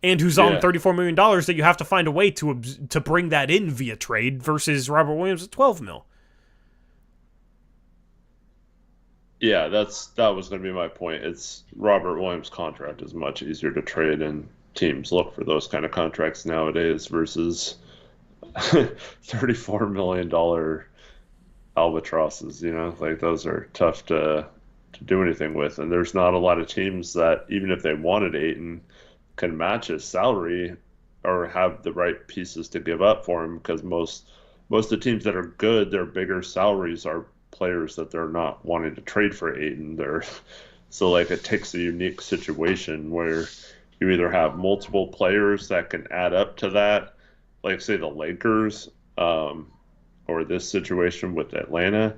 And who's on $34 million that you have to find a way to bring that in via trade versus Robert Williams at $12 million. Yeah, that was going to be my point. It's Robert Williams' contract is much easier to trade, and teams look for those kind of contracts nowadays versus $34 million albatrosses. You know, like those are tough to do anything with, and there's not a lot of teams that even if they wanted Ayton, can match his salary or have the right pieces to give up for him, because most of the teams that are good, their bigger salaries are players that they're not wanting to trade for Ayton. So like it takes a unique situation where you either have multiple players that can add up to that, like say the Lakers, or this situation with Atlanta,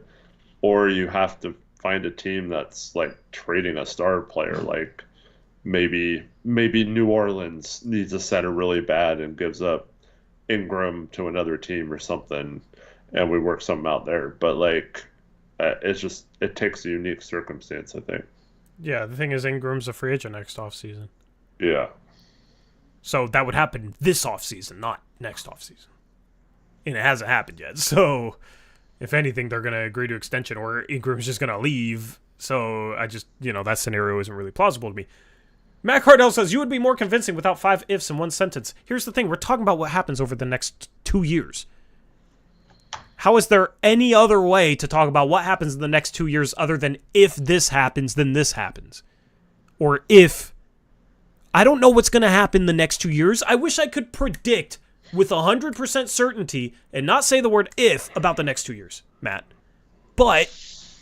or you have to find a team that's like trading a star player, like maybe New Orleans needs a center really bad and gives up Ingram to another team or something, and we work something out there. But like, it takes a unique circumstance, I think. Yeah, the thing is, Ingram's a free agent next offseason. Yeah. So that would happen this offseason, not next offseason. And it hasn't happened yet. So if anything, they're going to agree to extension, or Ingram's just going to leave. So I just, that scenario isn't really plausible to me. Matt Cardell says, you would be more convincing without 5 ifs in one sentence. Here's the thing. We're talking about what happens over the next 2 years. How is there any other way to talk about what happens in the next 2 years other than if this happens, then this happens? Or if... I don't know what's going to happen the next 2 years. I wish I could predict with 100% certainty and not say the word if about the next 2 years, Matt. But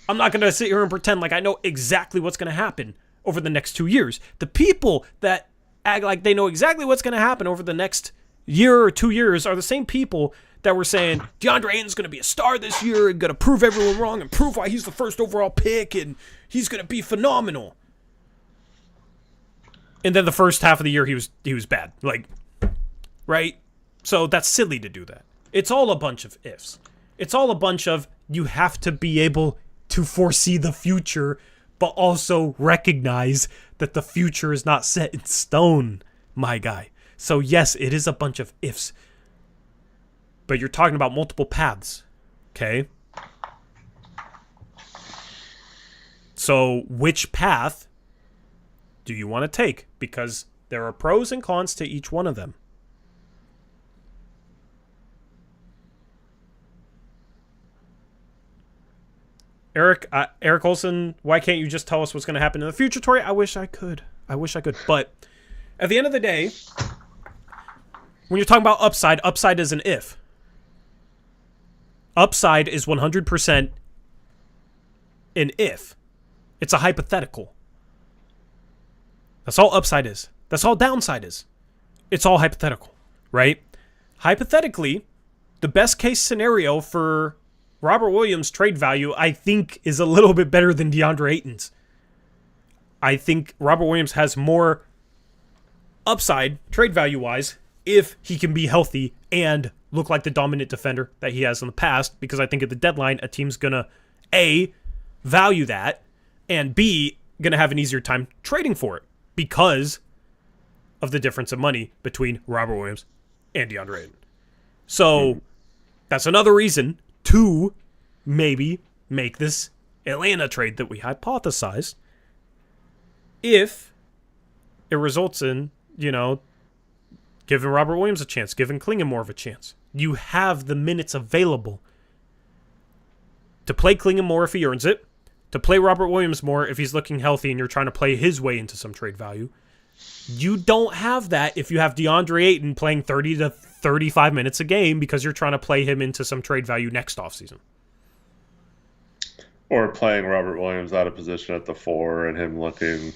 I'm not going to sit here and pretend like I know exactly what's going to happen over the next 2 years. The people that act like they know exactly what's going to happen over the next year or 2 years are the same people that were saying DeAndre Ayton's going to be a star this year and going to prove everyone wrong and prove why he's the first overall pick and he's going to be phenomenal. And then the first half of the year he was bad. Like, right? So that's silly to do that. It's all a bunch of ifs. It's all a bunch of you have to be able to foresee the future, but also recognize that the future is not set in stone, my guy. So yes, it is a bunch of ifs. But you're talking about multiple paths, okay? So which path do you want to take? Because there are pros and cons to each one of them. Eric Olson, why can't you just tell us what's going to happen in the future, Tori? I wish I could. But at the end of the day, when you're talking about upside is an if. Upside is 100% an if. It's a hypothetical. That's all upside is. That's all downside is. It's all hypothetical, right? Hypothetically, the best case scenario for Robert Williams' trade value, I think, is a little bit better than DeAndre Ayton's. I think Robert Williams has more upside, trade value-wise, if he can be healthy and look like the dominant defender that he has in the past, because I think at the deadline, a team's going to, A, value that, and B, going to have an easier time trading for it because of the difference of money between Robert Williams and DeAndre Ayton. So that's another reason to maybe make this Atlanta trade that we hypothesized if it results in, giving Robert Williams a chance, giving Klingon more of a chance. You have the minutes available to play Klingon more if he earns it, to play Robert Williams more if he's looking healthy and you're trying to play his way into some trade value. You don't have that if you have DeAndre Ayton playing 30 to 35 minutes a game because you're trying to play him into some trade value next offseason. Or playing Robert Williams out of position at the 4 and him looking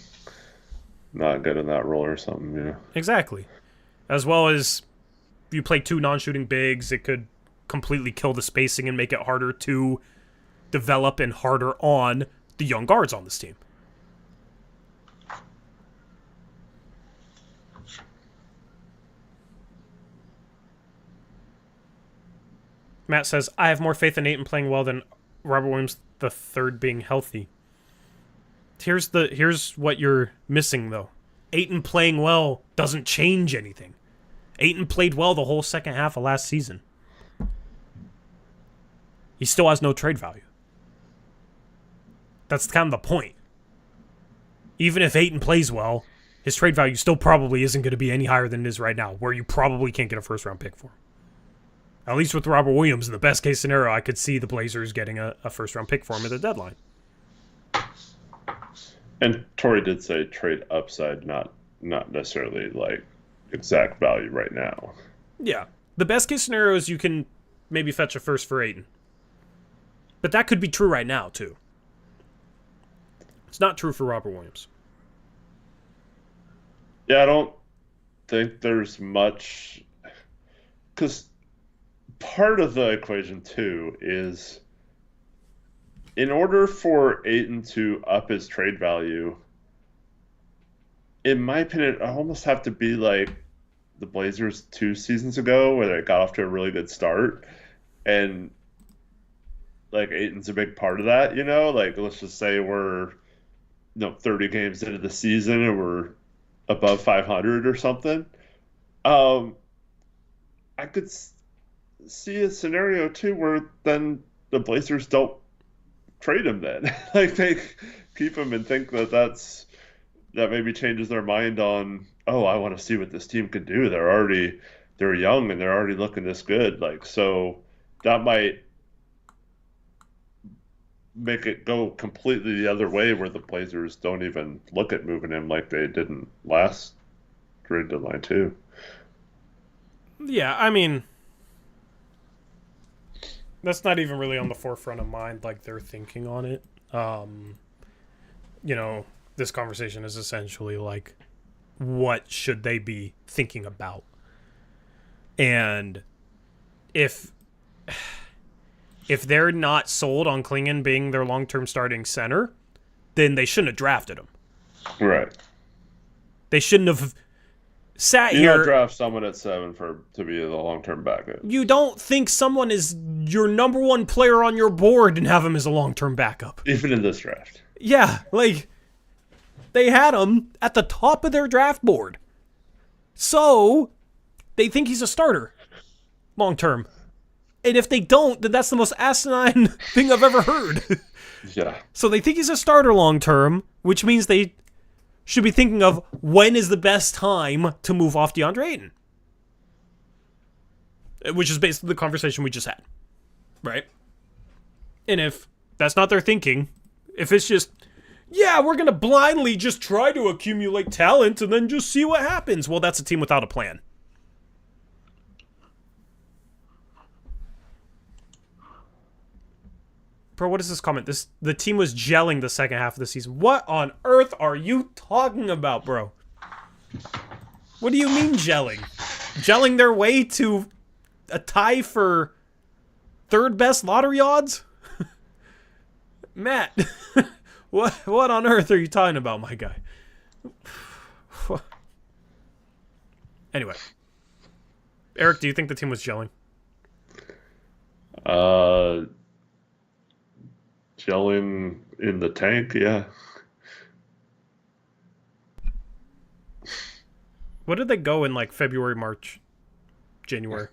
not good in that role or something, Exactly. As well as if you play 2 non-shooting bigs, it could completely kill the spacing and make it harder to develop and harder on the young guards on this team. Matt says, I have more faith in Ayton playing well than Robert Williams the third being healthy. Here's what you're missing, though. Ayton playing well doesn't change anything. Ayton played well the whole second half of last season. He still has no trade value. That's kind of the point. Even if Ayton plays well, his trade value still probably isn't going to be any higher than it is right now, where you probably can't get a first-round pick for him. At least with Robert Williams, in the best-case scenario, I could see the Blazers getting a first-round pick for him at the deadline. And Tori did say trade upside, not necessarily like exact value right now. Yeah. The best-case scenario is you can maybe fetch a first for Ayton. But that could be true right now, too. It's not true for Robert Williams. Yeah, I don't think there's much... Because part of the equation, too, is in order for Ayton to up his trade value, in my opinion, I almost have to be like the Blazers 2 seasons ago, where they got off to a really good start. And, like, Ayton's a big part of that, Like, let's just say we're 30 games into the season and we're above 500 or something. I could see a scenario too where then the Blazers don't trade him then. Like they keep him and think that maybe changes their mind on, I want to see what this team can do. They're young and they're already looking this good. Like, so that might make it go completely the other way where the Blazers don't even look at moving him like they didn't last trade deadline too. Yeah, I mean, that's not even really on the forefront of mind like they're thinking on it. This conversation is essentially like, what should they be thinking about? And if they're not sold on Klingon being their long-term starting center, then they shouldn't have drafted him. Right. They shouldn't have sat you here. You don't draft someone at 7 to be the long-term backup. You don't think someone is your number one player on your board and have him as a long-term backup. Even in this draft. Yeah, like, they had him at the top of their draft board. So, they think he's a starter long-term. And if they don't, then that's the most asinine thing I've ever heard. Yeah. So they think he's a starter long term, which means they should be thinking of when is the best time to move off DeAndre Ayton. Which is basically the conversation we just had. Right? And if that's not their thinking, if it's just, yeah, we're going to blindly just try to accumulate talent and then just see what happens, well, that's a team without a plan. Bro, what is this comment? The team was gelling the second half of the season. What on earth are you talking about, bro? What do you mean gelling? Gelling their way to a tie for third best lottery odds? Matt, what on earth are you talking about, my guy? Anyway. Eric, do you think the team was gelling? Gelling in the tank, yeah. What did they go in like February, March, January?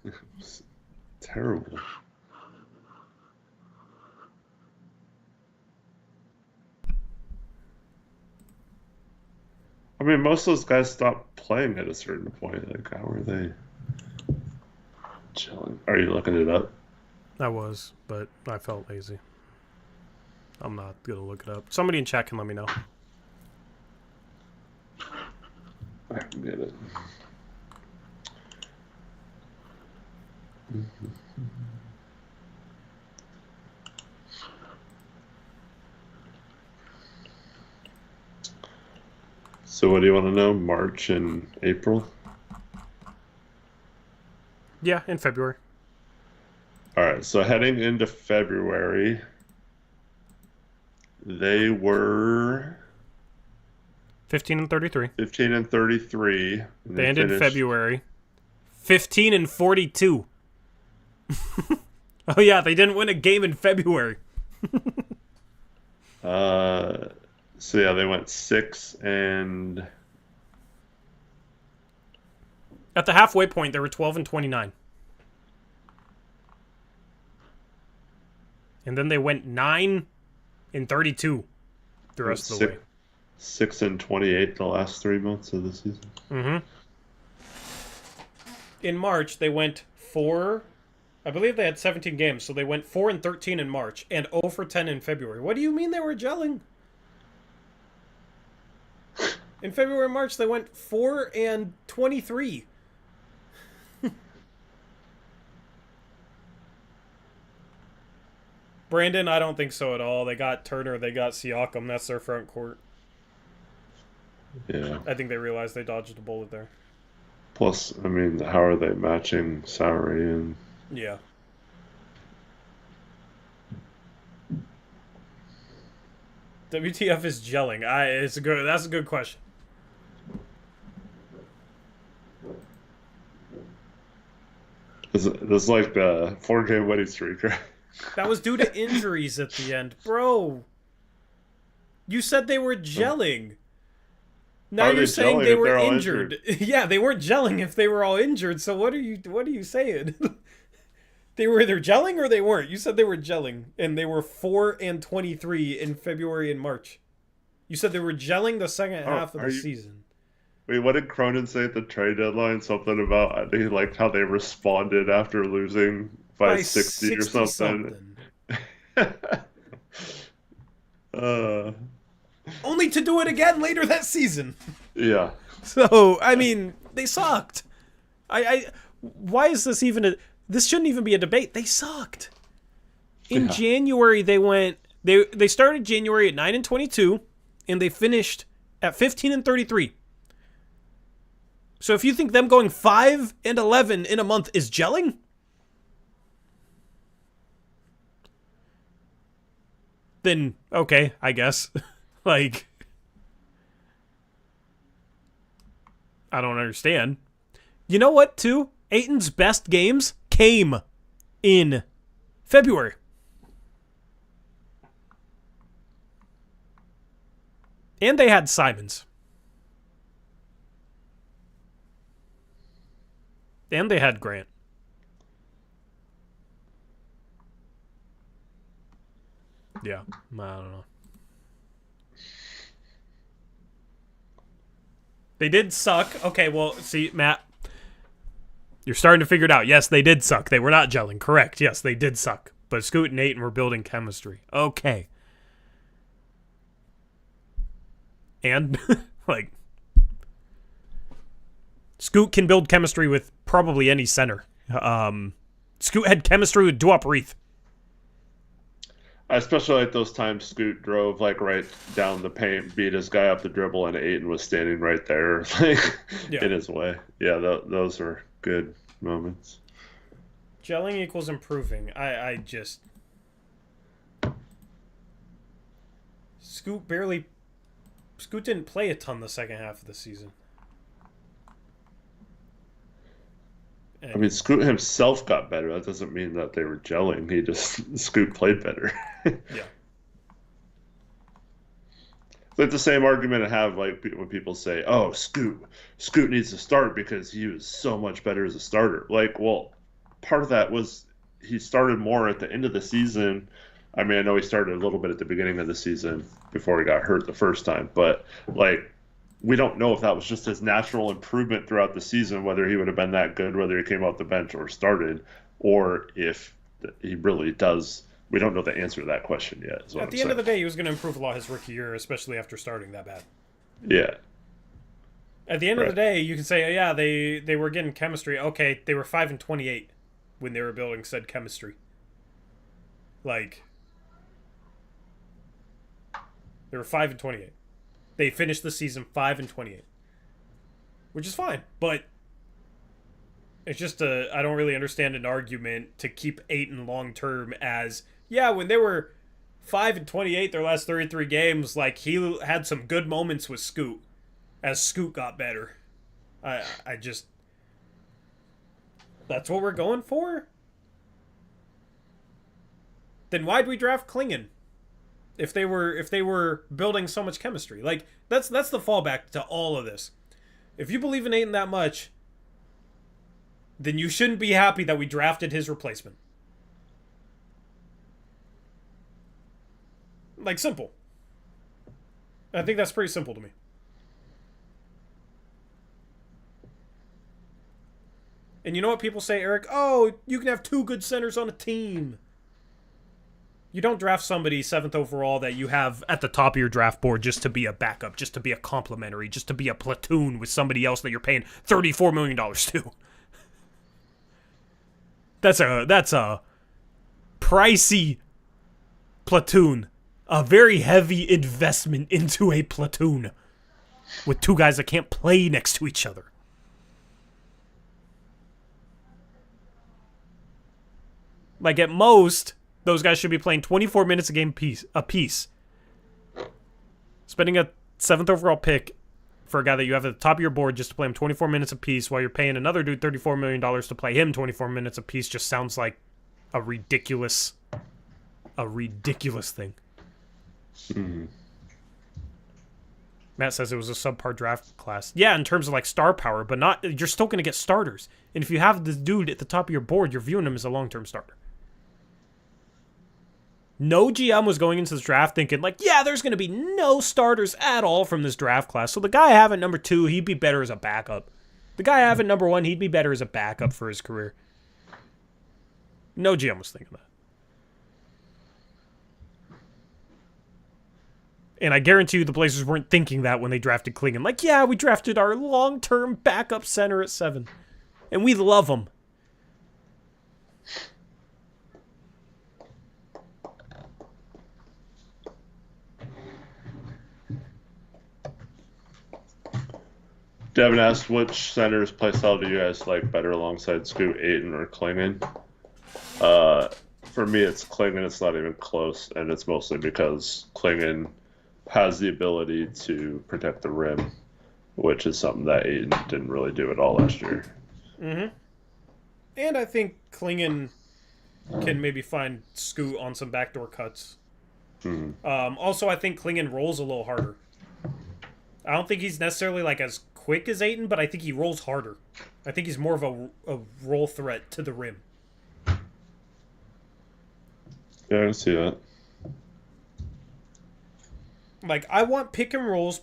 Terrible. I mean, most of those guys stopped playing at a certain point. Like, how are they gelling? Are you looking it up? I was, but I felt lazy. I'm not going to look it up. Somebody in chat can let me know. I can get it. So what do you want to know? March and April? Yeah, in February. All right, so heading into February, they were 15 and 33. 15 and 33. And They ended February 15 and 42. Oh yeah, they didn't win a game in February. So yeah, they went 6 and At the halfway point, they were 12 and 29. And then they went 9 and 32 the rest of the way. 6 and 28 the last 3 months of the season. Mm-hmm. In March, they went 4. I believe they had 17 games, so they went 4 and 13 in March and 0 for 10 in February. What do you mean they were gelling? In February and March, they went 4 and 23. Brandon, I don't think so at all. They got Turner, they got Siakam. That's their front court. Yeah. I think they realized they dodged a bullet there. Plus, I mean, how are they matching salary and? Yeah. WTF is gelling. That's a good question. It's like the 4-game winning streak, right? That was due to injuries at the end. Bro, you said they were gelling. Now you're saying they were injured. Yeah, they weren't gelling if they were all injured. So what are you saying? They were either gelling or they weren't. You said they were gelling, and they were 4 and 23 in February and March. You said they were gelling the second half of the season. Wait, what did Cronin say at the trade deadline? Something about they liked how they responded after losing by 60 or something. Only to do it again later that season. Yeah. So, I mean, they sucked. Why is this even this shouldn't even be a debate. They sucked. In January, they started January at 9 and 22, and they finished at 15 and 33. So if you think them going 5 and 11 in a month is gelling, then okay, I guess. Like, I don't understand. You know what, too? Ayton's best games came in February. And they had Simons. And they had Grant. Yeah, I don't know. They did suck. Okay, well, see, Matt, you're starting to figure it out. Yes, they did suck. They were not gelling. Correct. Yes, they did suck. But Scoot and Ayton were building chemistry. Okay. And, like, Scoot can build chemistry with probably any center. Scoot had chemistry with Duop Reith. I especially like those times Scoot drove like right down the paint, beat his guy up the dribble, and Ayton was standing right there, like in his way. Yeah, those were good moments. Gelling equals improving. I just Scoot didn't play a ton the second half of the season. I mean, Scoot himself got better. That doesn't mean that they were gelling. Scoot played better. Yeah. It's like the same argument I have like when people say, "Oh, Scoot needs to start because he was so much better as a starter." Like, well, part of that was he started more at the end of the season. I mean, I know he started a little bit at the beginning of the season before he got hurt the first time, but like we don't know if that was just his natural improvement throughout the season, whether he would have been that good, whether he came off the bench or started, or if he really does. We don't know the answer to that question yet. At the end of the day, he was going to improve a lot his rookie year, especially after starting that bad. Yeah. At the end of the day, you can say, yeah, they were getting chemistry. Okay, they were 5-28 when they were building said chemistry. Like, they were 5-28. They finished the season 5-28, which is fine. But it's just I don't really understand an argument to keep Ayton long term as when they were 5-28 their last 33 games, like he had some good moments with Scoot as Scoot got better. I just that's what we're going for. Then why'd we draft Klingon? If they were building so much chemistry, like that's the fallback to all of this. If you believe in Ayton that much, then you shouldn't be happy that we drafted his replacement. Like, simple. I think that's pretty simple to me. And you know what people say, Eric? Oh, you can have 2 good centers on a team. You don't draft somebody 7th overall that you have at the top of your draft board just to be a backup, just to be a complimentary, just to be a platoon with somebody else that you're paying $34 million to. That's a pricey platoon. A very heavy investment into a platoon with 2 guys that can't play next to each other. Like, at most, those guys should be playing 24 minutes a game apiece. Spending a 7th overall pick for a guy that you have at the top of your board just to play him 24 minutes apiece while you're paying another dude $34 million to play him 24 minutes apiece just sounds like a ridiculous thing. Mm-hmm. Matt says it was a subpar draft class. Yeah, in terms of like star power, but not. You're still going to get starters. And if you have this dude at the top of your board, you're viewing him as a long-term starter. No GM was going into this draft thinking, like, yeah, there's going to be no starters at all from this draft class. So the guy I have at number 2, he'd be better as a backup. The guy I have at number 1, he'd be better as a backup for his career. No GM was thinking that. And I guarantee you the Blazers weren't thinking that when they drafted Klingon. Like, yeah, we drafted our long-term backup center at 7. And we love him. Devin asked, which center's playstyle do you guys like better alongside Scoot, Ayton, or Klingon? For me, it's Klingon. It's not even close, and it's mostly because Klingon has the ability to protect the rim, which is something that Ayton didn't really do at all last year. Mm-hmm. And I think Klingon can maybe find Scoot on some backdoor cuts. Mm-hmm. Also, I think Klingon rolls a little harder. I don't think he's necessarily like as quick as Ayton, but I think he rolls harder. I think he's more of a roll threat to the rim. Yeah, I can see that. Like, I want pick and rolls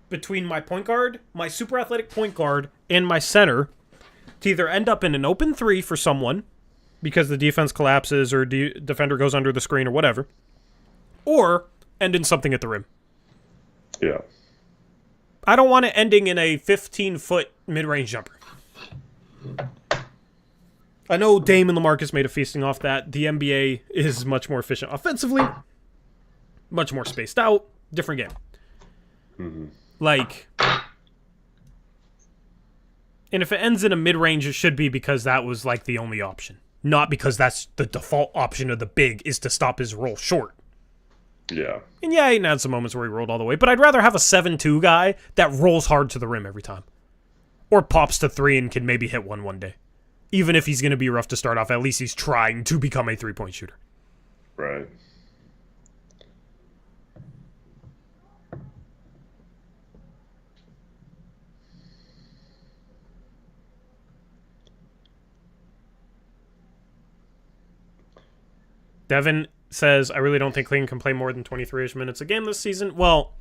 between my point guard, my super athletic point guard, and my center to either end up in an open three for someone because the defense collapses or defender goes under the screen or whatever, or end in something at the rim. Yeah. I don't want it ending in a 15-foot mid-range jumper. I know Dame and LaMarcus made a feasting off that. The NBA is much more efficient offensively, much more spaced out, different game. Mm-hmm. Like, and if it ends in a mid-range, it should be because that was like the only option, not because that's the default option of the big is to stop his roll short. Yeah. And yeah, Ayton had some moments where he rolled all the way, but I'd rather have a 7-2 guy that rolls hard to the rim every time, or pops to three and can maybe hit one day. Even if he's going to be rough to start off, at least he's trying to become a three-point shooter. Right. Devin says, I really don't think Clingan can play more than 23-ish minutes a game this season. Well,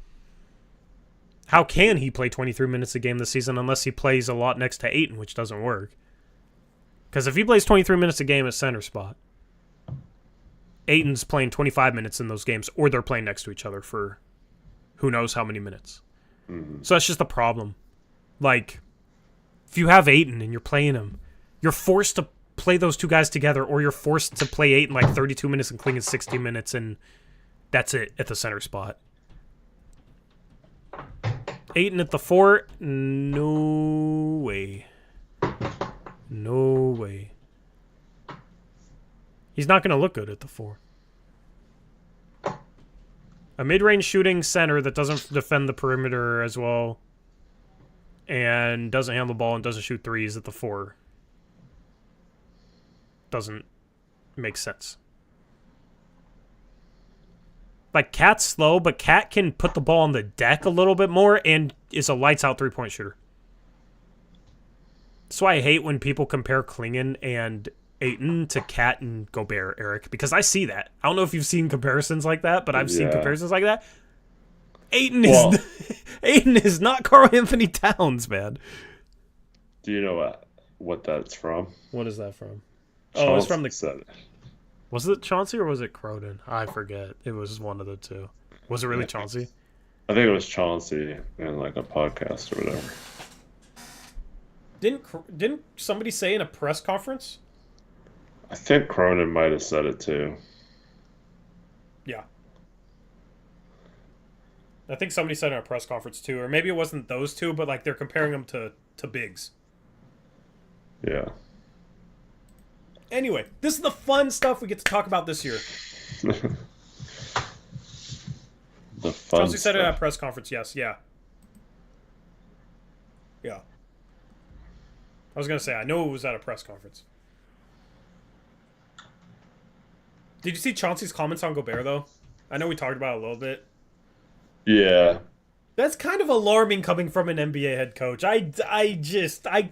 how can he play 23 minutes a game this season unless he plays a lot next to Ayton, which doesn't work? Because if he plays 23 minutes a game at center spot, Ayton's playing 25 minutes in those games, or they're playing next to each other for who knows how many minutes. Mm-hmm. So that's just the problem. Like, if you have Ayton and you're playing him, you're forced to play those two guys together, or you're forced to play Ayton like 32 minutes and Clingan 60 minutes, and that's it at the center spot. Ayton at the 4? No way. No way. He's not going to look good at the 4. A mid-range shooting center that doesn't defend the perimeter as well and doesn't handle the ball and doesn't shoot threes at the 4 doesn't make sense. Like, Cat's slow, but Cat can put the ball on the deck a little bit more and is a lights-out three-point shooter. That's why I hate when people compare Clingan and Ayton to Cat and Gobert, Eric, because I see that. I don't know if you've seen comparisons like that, but I've seen comparisons like that. Ayton is not Karl Anthony Towns, man. Do you know what that's from? What is that from? Chauncey it's from the... said it. Was it Chauncey or was it Croden? I forget. It was one of the two. Was it really Chauncey? I think it was Chauncey in like a podcast or whatever. Didn't somebody say in a press conference? I think Cronin might have said it too. Yeah. I think somebody said in a press conference too, or maybe it wasn't those two, but like they're comparing them to bigs. Yeah. Anyway, this is the fun stuff we get to talk about this year. The fun Chelsea said it stuff. at a press conference, yes, yeah. Yeah. I was going to say, I know it was at a press conference. Did you see Chauncey's comments on Gobert, though? I know we talked about it a little bit. Yeah. That's kind of alarming coming from an NBA head coach. I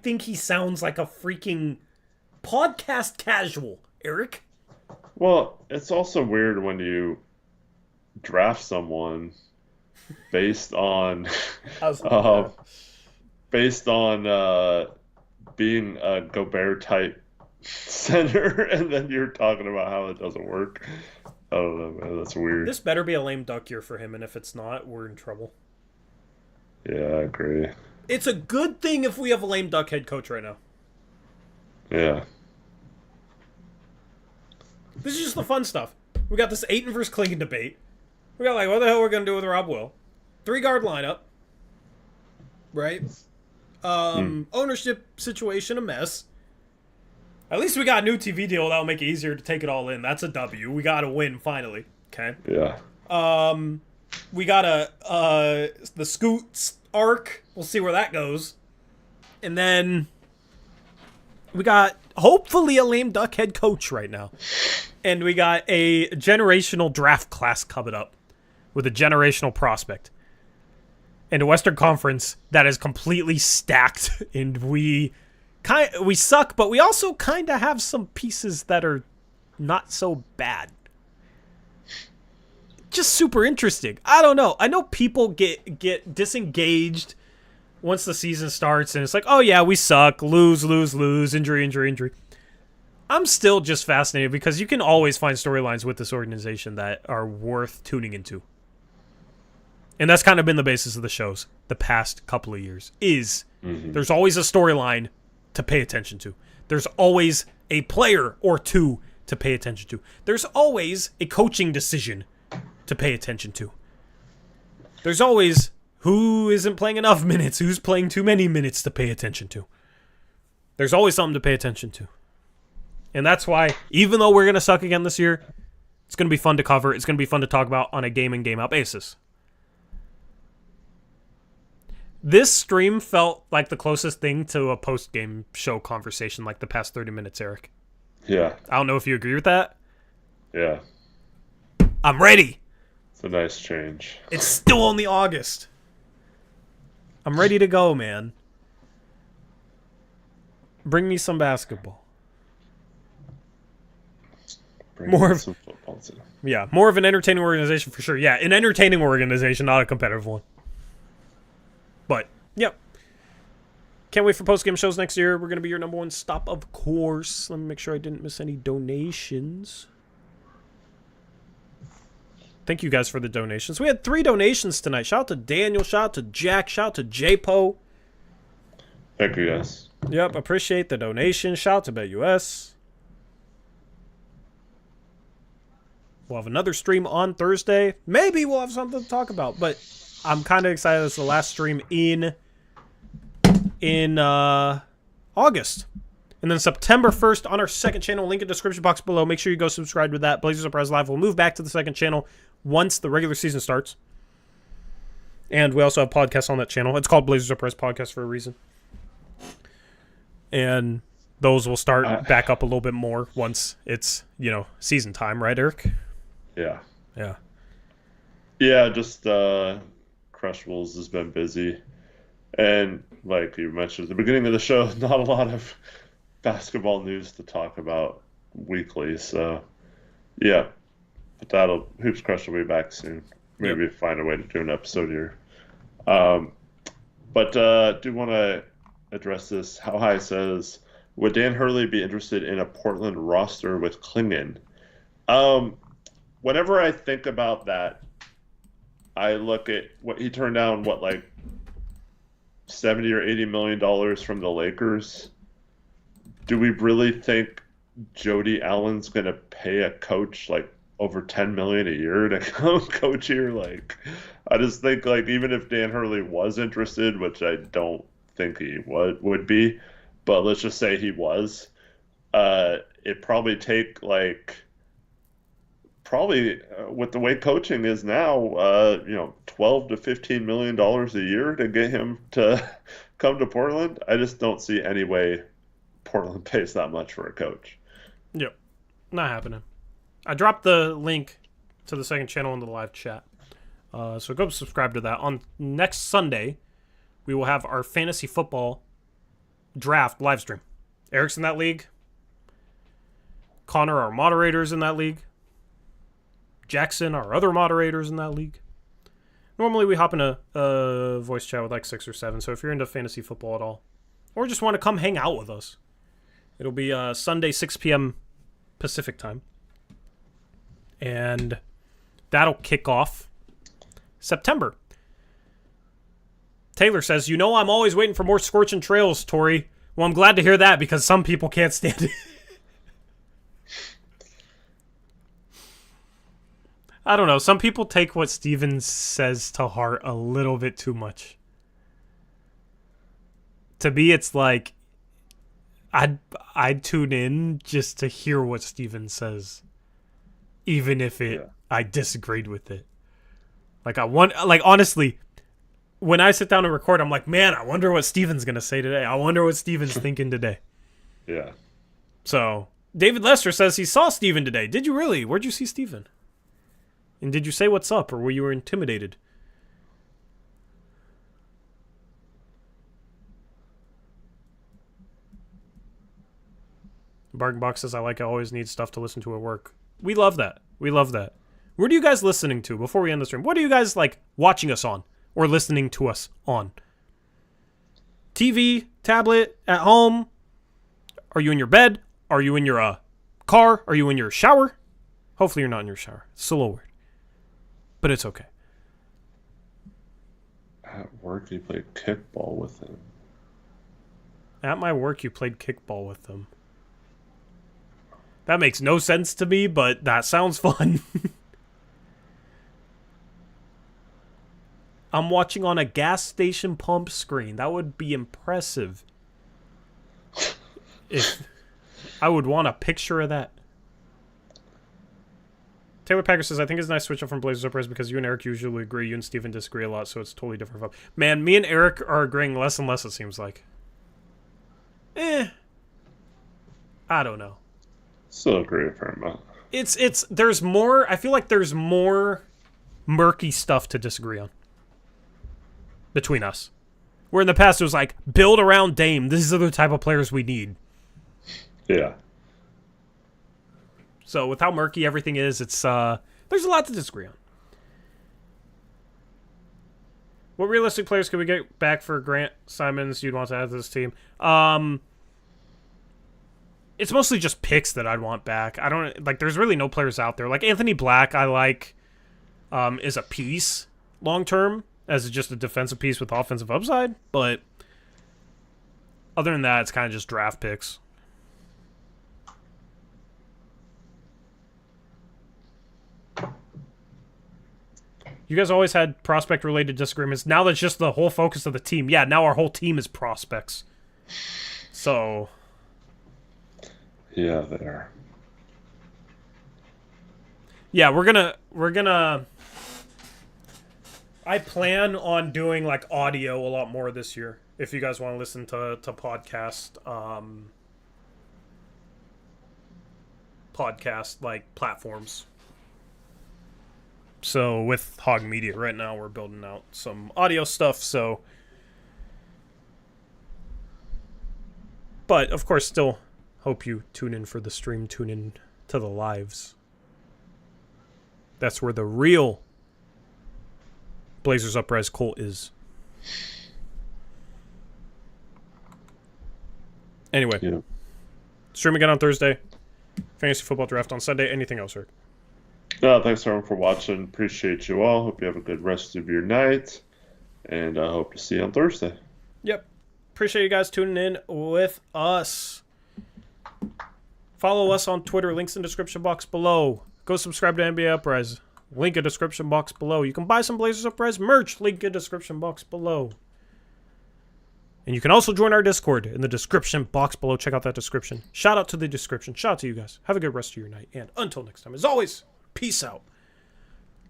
think he sounds like a freaking podcast casual, Eric. Well, it's also weird when you draft someone based on being a Gobert type center, and then you're talking about how it doesn't work. I don't know, man. That's weird. This better be a lame duck year for him, and if it's not, we're in trouble. Yeah, I agree. It's a good thing if we have a lame duck head coach right now. Yeah. This is just the fun stuff. We got this Ayton versus Clingan debate. We got like, what the hell we're going to do with Rob Will? 3-guard lineup. Right? Ownership situation, a mess. At least we got a new TV deal that'll make it easier to take it all in. That's a W. We got to win, finally. Okay? Yeah. We got the Scoot arc. We'll see where that goes. And then we got, hopefully, a lame duck head coach right now. And we got a generational draft class coming up with a generational prospect. And a Western Conference that is completely stacked. And we suck, but we also kind of have some pieces that are not so bad. just super interesting. I don't know. I know people get disengaged once the season starts, and it's like, oh yeah, we suck, lose, injury. I'm still just fascinated because you can always find storylines with this organization that are worth tuning into. And that's kind of been the basis of the shows the past couple of years, is there's always a storyline to pay attention to. There's always a player or two to pay attention to. There's always a coaching decision to pay attention to. There's always who isn't playing enough minutes, who's playing too many minutes to pay attention to. There's always something to pay attention to. And that's why, even though we're going to suck again this year, it's going to be fun to cover. It's going to be fun to talk about on a game in, game out basis. This stream felt like the closest thing to a post-game show conversation like the past 30 minutes, Eric. Yeah. I don't know if you agree with that. Yeah. I'm ready. It's a nice change. It's still only August. I'm ready to go, man. Bring me some basketball. More of football too. Yeah, more of an entertaining organization for sure. Yeah, an entertaining organization, not a competitive one. But, yep. Can't wait for post-game shows next year. We're going to be your number one stop, of course. Let me make sure I didn't miss any donations. Thank you guys for the donations. We had 3 donations tonight. Shout out to Daniel. Shout out to Jack. Shout out to JPO. Thank you, guys. Yep, appreciate the donation. Shout out to BetUS. We'll have another stream on Thursday. Maybe we'll have something to talk about, but I'm kind of excited. It's the last stream in August. And then September 1st on our second channel, link in the description box below. Make sure you go subscribe to that. Blazers Uprise Live will move back to the second channel once the regular season starts. And we also have podcasts on that channel. It's called Blazers Uprise Podcast for a reason. And those will start back up a little bit more once it's, season time, right, Eric? Yeah. Yeah. Yeah, just Crushables has been busy. And like you mentioned at the beginning of the show, not a lot of basketball news to talk about weekly. So, yeah. But Hoops Crush will be back soon. Maybe find a way to do an episode here. But do want to address this. How High says, would Dan Hurley be interested in a Portland roster with Klingon? Whenever I think about that, I look at what he turned down, like $70 or $80 million from the Lakers. Do we really think Jody Allen's going to pay a coach like over $10 million a year to come coach here? Like, I just think like even if Dan Hurley was interested, which I don't think he would be, but let's just say he was, it probably take with the way coaching is now, $12 to $15 million a year to get him to come to Portland. I just don't see any way Portland pays that much for a coach. Yep, not happening. I dropped the link to the second channel in the live chat, so go subscribe to that. On next Sunday, we will have our fantasy football draft live stream. Eric's in that league. Connor, our moderators in that league. Jackson, our other moderators in that league. Normally we hop in a voice chat with like 6 or 7, so if you're into fantasy football at all, or just want to come hang out with us, it'll be Sunday, 6 p.m. Pacific time. And that'll kick off September. Taylor says, I'm always waiting for more scorching trails, Tori. Well, I'm glad to hear that because some people can't stand it. I don't know. Some people take what Steven says to heart a little bit too much. To me, it's like I'd tune in just to hear what Steven says, even if I disagreed with it. Honestly, when I sit down and record, I'm like, man, I wonder what Steven's gonna say today. I wonder what Steven's thinking today. Yeah. So David Lester says he saw Steven today. Did you really? Where'd you see Steven? And did you say what's up, or were you intimidated? Bargain Box says, I always need stuff to listen to at work. We love that. We love that. What are you guys listening to before we end the stream? What are you guys like watching us on or listening to us on? TV, tablet, at home? Are you in your bed? Are you in your car? Are you in your shower? Hopefully you're not in your shower. It's a little weird. But it's okay. At work, you played kickball with him. At my work, you played kickball with them. That makes no sense to me, but that sounds fun. I'm watching on a gas station pump screen. That would be impressive. If I would want a picture of that. Taylor Packer says, I think it's nice to switch up from Blazers Uprise because you and Eric usually agree. You and Steven disagree a lot, so it's totally different. Man, me and Eric are agreeing less and less, it seems like. I don't know. Still agree with her, man. There's more, I feel like there's more murky stuff to disagree on. Between us. Where in the past it was like, build around Dame. These are the type of players we need. Yeah. So with how murky everything is, it's there's a lot to disagree on. What realistic players could we get back for Grant Simons you'd want to add to this team? It's mostly just picks that I'd want back. I don't like. There's really no players out there. Like Anthony Black, I like is a piece long term as just a defensive piece with offensive upside. But other than that, it's kind of just draft picks. You guys always had prospect-related disagreements. Now that's just the whole focus of the team. Yeah, now our whole team is prospects. So... yeah, they are. Yeah, we're gonna... I plan on doing, like, audio a lot more this year. If you guys want to listen to podcast, like, platforms. So with Hog Media right now, we're building out some audio stuff, so... But, of course, still hope you tune in for the stream, tune in to the lives. That's where the real Blazers Uprise cult is. Anyway. Yeah. Stream again on Thursday. Fantasy football draft on Sunday. Anything else, Rick? Thanks everyone for watching. Appreciate you all. Hope you have a good rest of your night. And I hope to see you on Thursday. Yep. Appreciate you guys tuning in with us. Follow us on Twitter. Links in the description box below. Go subscribe to NBA Uprise. Link in the description box below. You can buy some Blazers Uprise merch. Link in the description box below. And you can also join our Discord in the description box below. Check out that description. Shout out to the description. Shout out to you guys. Have a good rest of your night. And until next time, as always, peace out.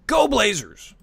Go Blazers!